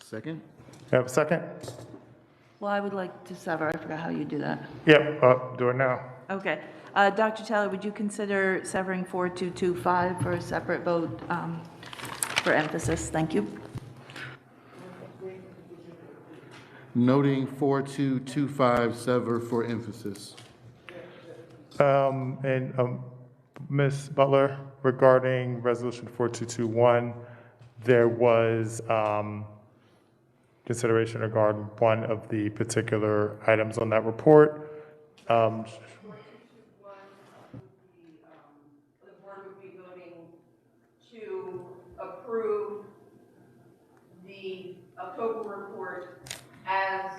Speaker 4: Second?
Speaker 1: Have a second?
Speaker 8: Well, I would like to sever. I forgot how you do that.
Speaker 1: Yep, do it now.
Speaker 8: Okay. Dr. Taylor, would you consider severing 4225 for a separate vote for emphasis? Thank you.
Speaker 4: Noting 4225 sever for emphasis.
Speaker 1: Ms. Butler, regarding Resolution 4221, there was consideration regarding one of the particular items on that report.
Speaker 18: The board would be voting to approve the October report as,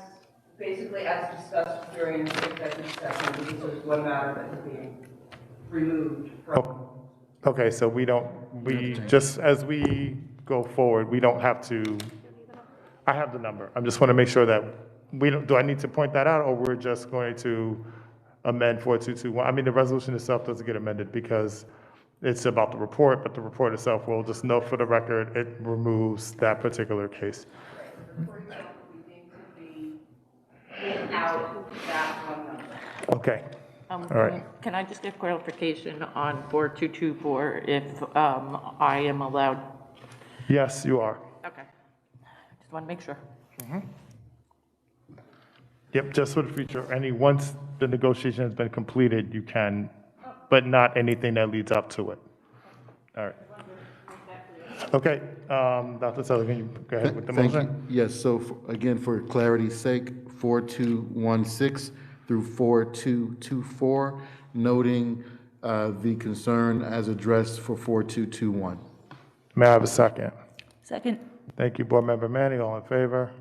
Speaker 18: basically as discussed during the executive session. This was one matter that was being removed from.
Speaker 1: Okay, so just as we go forward, we don't have to, I have the number. I just want to make sure that do I need to point that out, or we're just going to amend 4221? I mean, the resolution itself doesn't get amended because it's about the report, but the report itself will just note for the record, it removes that particular case. Okay. All right.
Speaker 6: Can I just get clarification on 4224 if I am allowed?
Speaker 1: Yes, you are.
Speaker 6: Okay. Just want to make sure.
Speaker 1: Yep, just for the future, once the negotiation has been completed, you can, but not anything that leads up to it. All right. Okay, Dr. Teller, can you go ahead with the
Speaker 4: Thank
Speaker 1: motion?
Speaker 4: you. Yes, so again, for clarity's sake, 4216 through 4224, noting the concern as addressed for 4221.
Speaker 1: May I have a second?
Speaker 8: Second.
Speaker 1: Thank you, Board Member Manning. All in favor?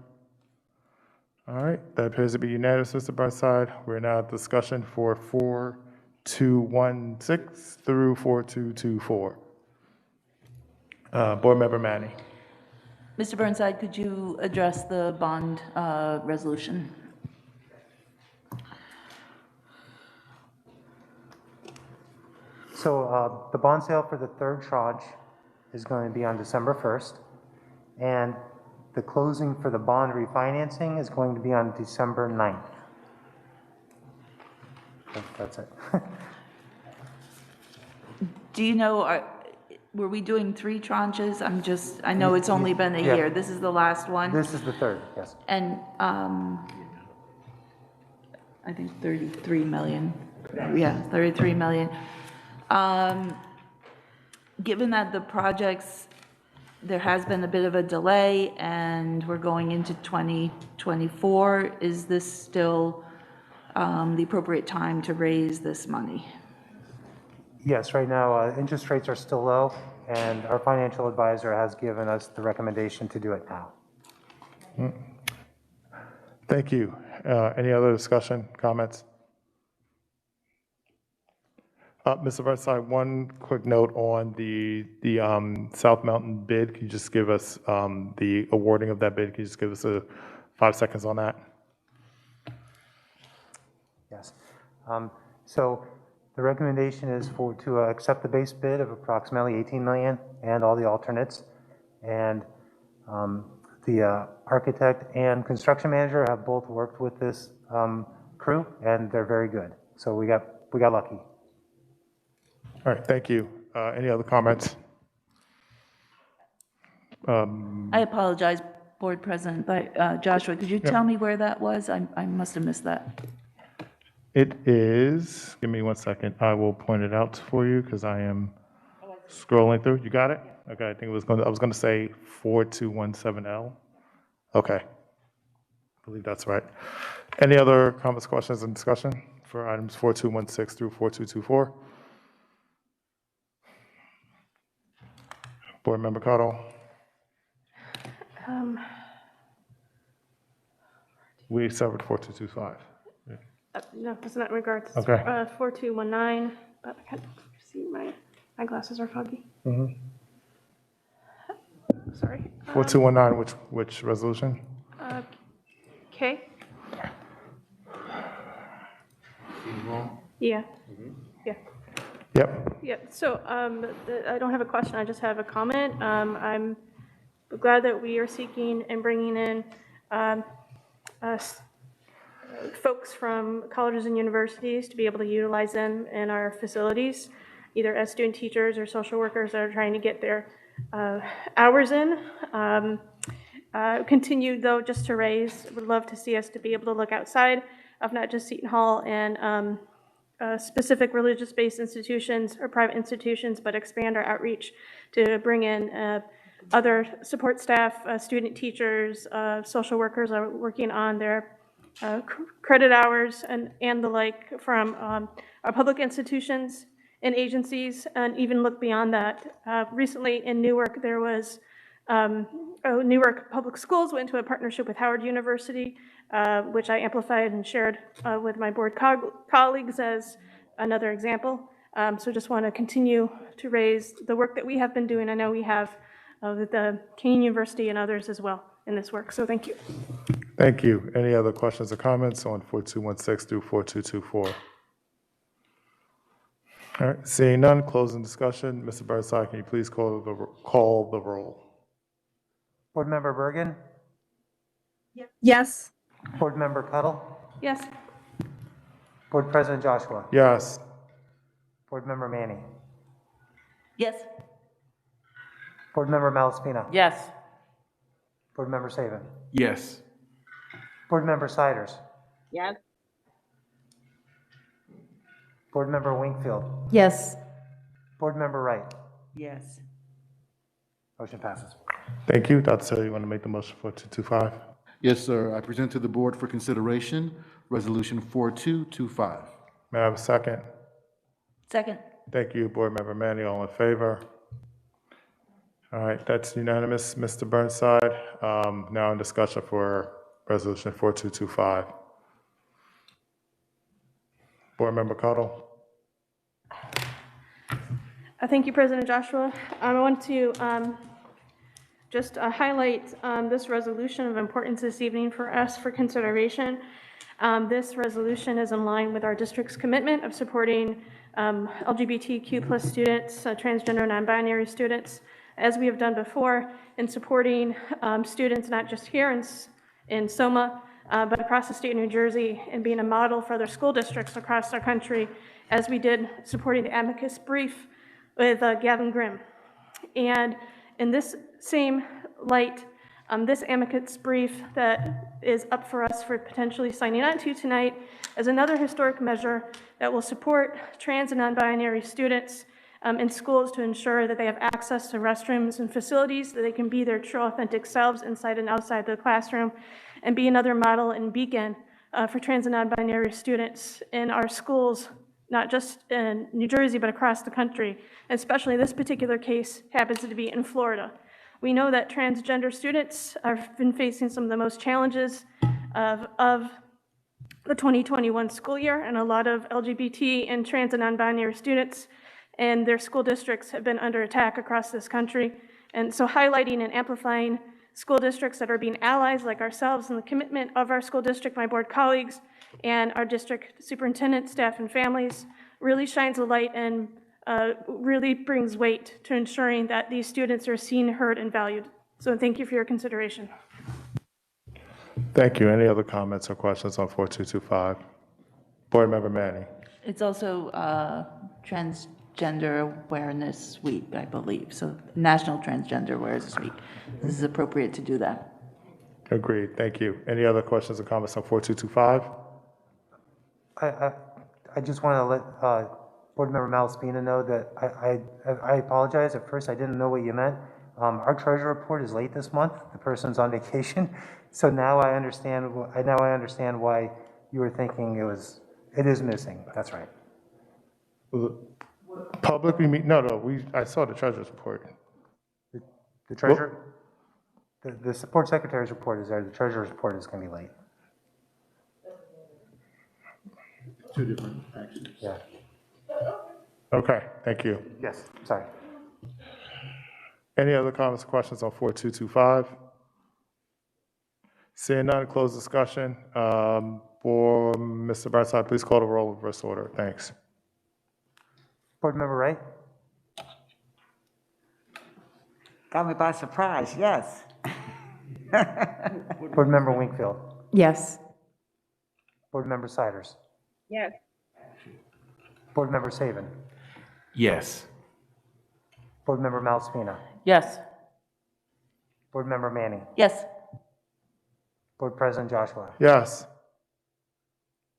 Speaker 1: All right, that appears to be unanimous, Mr. Burnside. We're now at discussion for 4216 through 4224. Board Member Manning.
Speaker 8: Mr. Burnside, could you address the bond resolution?
Speaker 2: So the bond sale for the third tranche is going to be on December 1st, and the closing for the bond refinancing is going to be on December 9th. That's it.
Speaker 8: Do you know, were we doing 3 tranches? I know it's only been a year. This is the last one?
Speaker 2: This is the third, yes.
Speaker 8: And I think 33 million. Yeah, 33 million. Given that the projects, there has been a bit of a delay and we're going into 2024, is this still the appropriate time to raise this money?
Speaker 2: Yes, right now, interest rates are still low, and our financial advisor has given us the recommendation to do it now.
Speaker 1: Thank you. Any other discussion, comments? Mr. Burnside, one quick note on the South Mountain bid. Can you just give us the awarding of that bid? Can you just give us 5 seconds on that?
Speaker 2: Yes. So the recommendation is to accept the base bid of approximately $18 million and all the alternates. And the architect and construction manager have both worked with this crew, and they're very good. So we got lucky.
Speaker 1: All right, thank you. Any other comments?
Speaker 8: I apologize, Board President, but Joshua, could you tell me where that was? I must have missed that.
Speaker 1: It is, give me 1 second. I will point it out for you because I am scrolling through. You got it? Okay, I think I was gonna say 4217L. Okay. I believe that's right. Any other comments, questions, and discussion for items 4216 through 4224? Board Member Cottle? We severed 4225.
Speaker 7: No, that's not in regards.
Speaker 1: Okay.
Speaker 7: 4219, but I can't see, my glasses are foggy. Sorry.
Speaker 1: 4219, which resolution?
Speaker 7: Okay. Yeah. Yeah.
Speaker 1: Yep.
Speaker 7: Yeah, so I don't have a question, I just have a comment. I'm glad that we are seeking and bringing in folks from colleges and universities to be able to utilize them in our facilities, either as student teachers or social workers that are trying to get their hours in. Continue though, just to raise, would love to see us to be able to look outside of not just Seton Hall and specific religious-based institutions or private institutions, but expand our outreach to bring in other support staff, student teachers, social workers are working on their credit hours and the like from our public institutions and agencies, and even look beyond that. Recently in Newark, there was Newark Public Schools went into a partnership with Howard University, which I amplified and shared with my board colleagues as another example. So just want to continue to raise the work that we have been doing. I know we have with the Kean University and others as well in this work. So thank you.
Speaker 1: Thank you. Any other questions or comments on 4216 through 4224? All right, seeing none, closing discussion. Mr. Burnside, can you please call the roll?
Speaker 2: Board Member Bergen?
Speaker 3: Yes.
Speaker 2: Board Member Cuttle?
Speaker 7: Yes.
Speaker 2: Board President Joshua?
Speaker 1: Yes.
Speaker 2: Board Member Manning?
Speaker 8: Yes.
Speaker 2: Board Member Malaspina?
Speaker 6: Yes.
Speaker 2: Board Member Saban?
Speaker 9: Yes.
Speaker 2: Board Member Siders?
Speaker 6: Yes.
Speaker 2: Board Member Wingfield?
Speaker 8: Yes.
Speaker 2: Board Member Wright?
Speaker 8: Yes.
Speaker 2: Motion passes.
Speaker 1: Thank you. Dr. Taylor, you want to make the motion for 225?
Speaker 4: Yes, sir. I present to the board for consideration Resolution 4225.
Speaker 1: May I have a second?
Speaker 8: Second.
Speaker 1: Thank you, Board Member Manning. All in favor? All right, that's unanimous, Mr. Burnside. Now in discussion for Resolution 4225. Board Member Cottle.
Speaker 7: Thank you, President Joshua. I want to just highlight this resolution of importance this evening for us for consideration. This resolution is in line with our district's commitment of supporting LGBTQ plus students, transgender, non-binary students, as we have done before in supporting students not just here in SOMA, but across the state of New Jersey, and being a model for other school districts across our country, as we did supporting the amicus brief with Gavin Grimm. And in this same light, this amicus brief that is up for us for potentially signing on to tonight is another historic measure that will support trans and non-binary students in schools to ensure that they have access to restrooms and facilities, that they can be their true authentic selves inside and outside the classroom, and be another model and beacon for trans and non-binary students in our schools, not just in New Jersey, but across the country. Especially this particular case happens to be in Florida. We know that transgender students have been facing some of the most challenges of the 2021 school year, and a lot of LGBT and trans and non-binary students and their school districts have been under attack across this country. And so highlighting and amplifying school districts that are being allies like ourselves and the commitment of our school district, my board colleagues, and our district superintendent, staff, and families really shines a light and really brings weight to ensuring that these students are seen, heard, and valued. So thank you for your consideration.
Speaker 1: Thank you. Any other comments or questions on 4225? Board Member Manning.
Speaker 8: It's also Transgender Awareness Week, I believe. So National Transgender Awareness Week. This is appropriate to do that.
Speaker 1: Agreed. Thank you. Any other questions or comments on 4225?
Speaker 2: I just want to let Board Member Malaspina know that I apologize. At first, I didn't know what you meant. Our treasurer report is late this month. The person's on vacation. So now I understand why you were thinking it is missing. That's right.
Speaker 1: Public, we meet, no, I saw the treasurer's report.
Speaker 2: The treasurer, the support secretary's report is there. The treasurer's report is going to be late.
Speaker 4: Two different actions.
Speaker 2: Yeah.
Speaker 1: Okay, thank you.
Speaker 2: Yes, sorry.
Speaker 1: Any other comments or questions on 4225? Seeing none, close discussion. For Mr. Burnside, please call the roll, reverse order. Thanks.
Speaker 2: Board Member Wright?
Speaker 5: Got me by surprise, yes.
Speaker 2: Board Member Wingfield?
Speaker 8: Yes.
Speaker 2: Board Member Siders?
Speaker 7: Yes.
Speaker 2: Board Member Saban?
Speaker 9: Yes.
Speaker 2: Board Member Malaspina?
Speaker 8: Yes.
Speaker 2: Board Member Manning?
Speaker 8: Yes.
Speaker 2: Board President Joshua?
Speaker 1: Yes.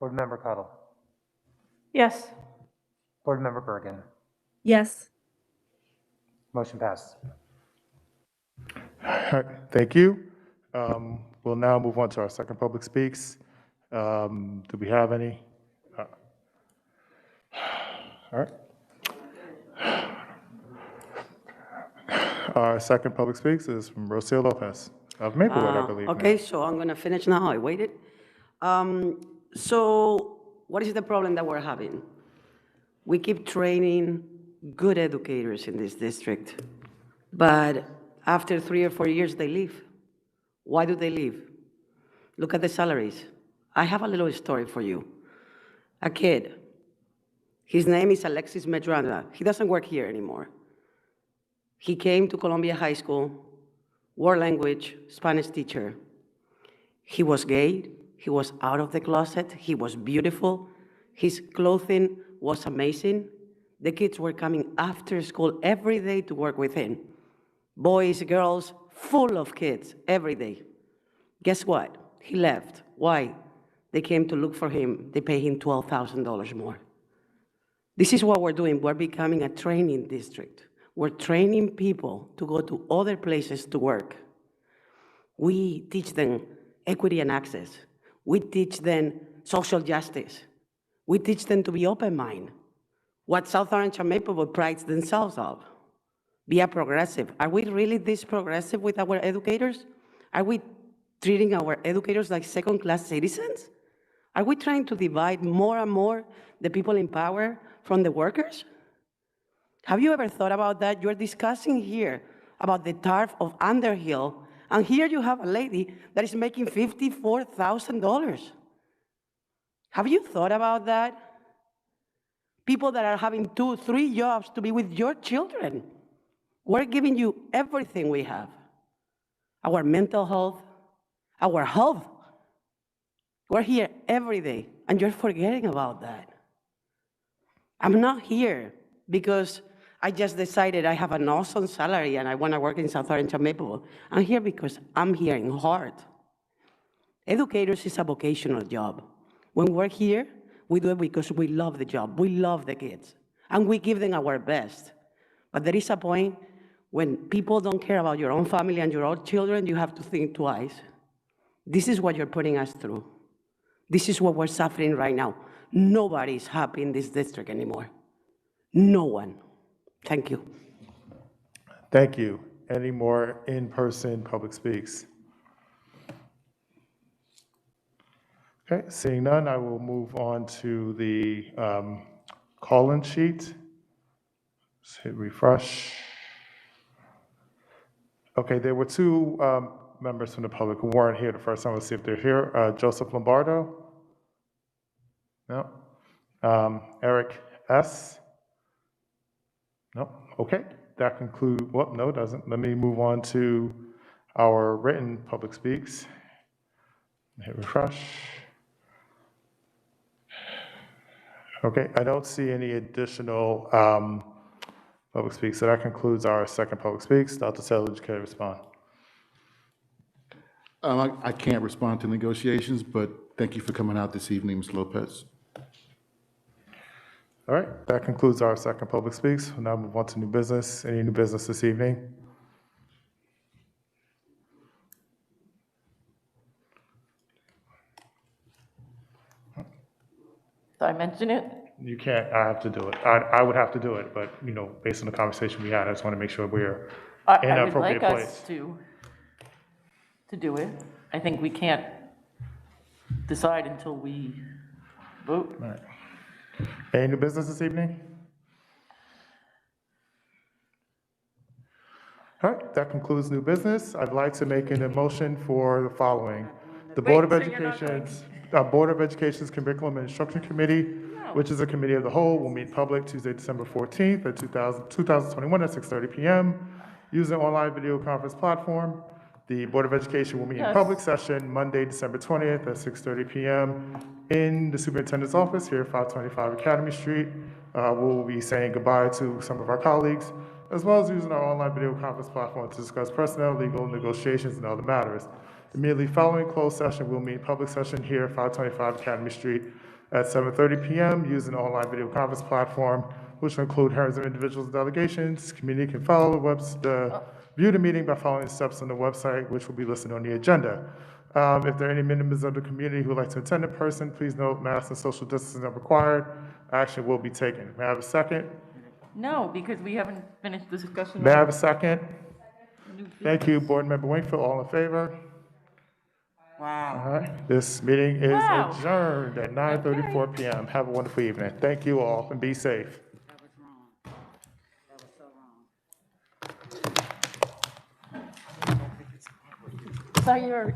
Speaker 2: Board Member Cuttle?
Speaker 7: Yes.
Speaker 2: Board Member Bergen?
Speaker 3: Yes.
Speaker 2: Motion passes.
Speaker 1: All right, thank you. We'll now move on to our second public speaks. Do we have any? All right. Our second public speaks is from Rocio Lopez of Maplewood, I believe.
Speaker 11: Okay, so I'm going to finish now. I waited. So what is the problem that we're having? We keep training good educators in this district, but after 3 or 4 years, they leave. Why do they leave? Look at the salaries. I have a little story for you. A kid, his name is Alexis Medranda. He doesn't work here anymore. He came to Columbia High School, world language, Spanish teacher. He was gay, he was out of the closet, he was beautiful, his clothing was amazing. The kids were coming after school every day to work with him. Boys, girls, full of kids every day. Guess what? He left. Why? They came to look for him. They pay him $12,000 more. This is what we're doing. We're becoming a training district. We're training people to go to other places to work. We teach them equity and access. We teach them social justice. We teach them to be open-minded. What South Orange and Maplewood prides themselves of. Be a progressive. Are we really this progressive with our educators? Are we treating our educators like second-class citizens? Are we trying to divide more and more the people in power from the workers? Have you ever thought about that? You're discussing here about the tariff of Underhill, and here you have a lady that is making $54,000. Have you thought about that? People that are having 2, 3 jobs to be with your children. We're giving you everything we have. Our mental health, our health. We're here every day, and you're forgetting about that. I'm not here because I just decided I have an awesome salary and I want to work in South Orange and Maplewood. I'm here because I'm here in heart. Educators is a vocational job. When we're here, we do it because we love the job. We love the kids, and we give them our best. But there is a point when people don't care about your own family and your own children, you have to think twice. This is what you're putting us through. This is what we're suffering right now. Nobody's happy in this district anymore. No one. Thank you.
Speaker 1: Thank you. Any more in-person public speaks? Okay, seeing none, I will move on to the call-in sheet. Let's hit refresh. Okay, there were 2 members from the public who weren't here the first time. Let's see if they're here. Joseph Lombardo? No. Eric S? No. Okay, that concludes, well, no, it doesn't. Let me move on to our written public speaks. Hit refresh. Okay, I don't see any additional public speaks, so that concludes our second public speaks. Dr. Taylor, can you respond?
Speaker 4: I can't respond to negotiations, but thank you for coming out this evening, Ms. Lopez.
Speaker 1: All right, that concludes our second public speaks. We'll now move on to new business. Any new business this evening?
Speaker 6: Did I mention it?
Speaker 1: You can't, I have to do it. I would have to do it, but, you know, based on the conversation we had, I just want to make sure we're in an
Speaker 6: I would
Speaker 1: appropriate
Speaker 6: like
Speaker 1: place.
Speaker 6: us to do it. I think we can't decide until we vote.
Speaker 1: All right. Any new business this evening? All right, that concludes new business. I'd like to make an motion for the following. The Board of Education's Curriculum and Instruction Committee, which is a committee of the whole, will meet public Tuesday, December 14th at 2021 at 6:30 p.m. using an online video conference platform. The Board of Education will meet in public session Monday, December 20th at 6:30 p.m. in the Superintendent's office here at 525 Academy Street. We'll be saying goodbye to some of our colleagues, as well as using our online video conference platform to discuss personnel, legal, negotiations, and other matters. Immediately following closed session, we'll meet in public session here at 525 Academy Street at 7:30 p.m. using the online video conference platform, which will include hearings of individuals and delegations. Community can follow view the meeting by following the steps on the website, which will be listed on the agenda. If there are any members of the community who would like to attend in person, please note masks and social distancing are required. Action will be taken. May I have a second?
Speaker 6: No, because we haven't finished the discussion.
Speaker 1: May I have a second? Thank you, Board Member Wingfield. All in favor?
Speaker 5: Wow.
Speaker 1: All right, this meeting is adjourned at 9:34 p.m. Have a wonderful evening. Thank you all, and be safe.
Speaker 5: That was wrong. That was so wrong.
Speaker 6: So you're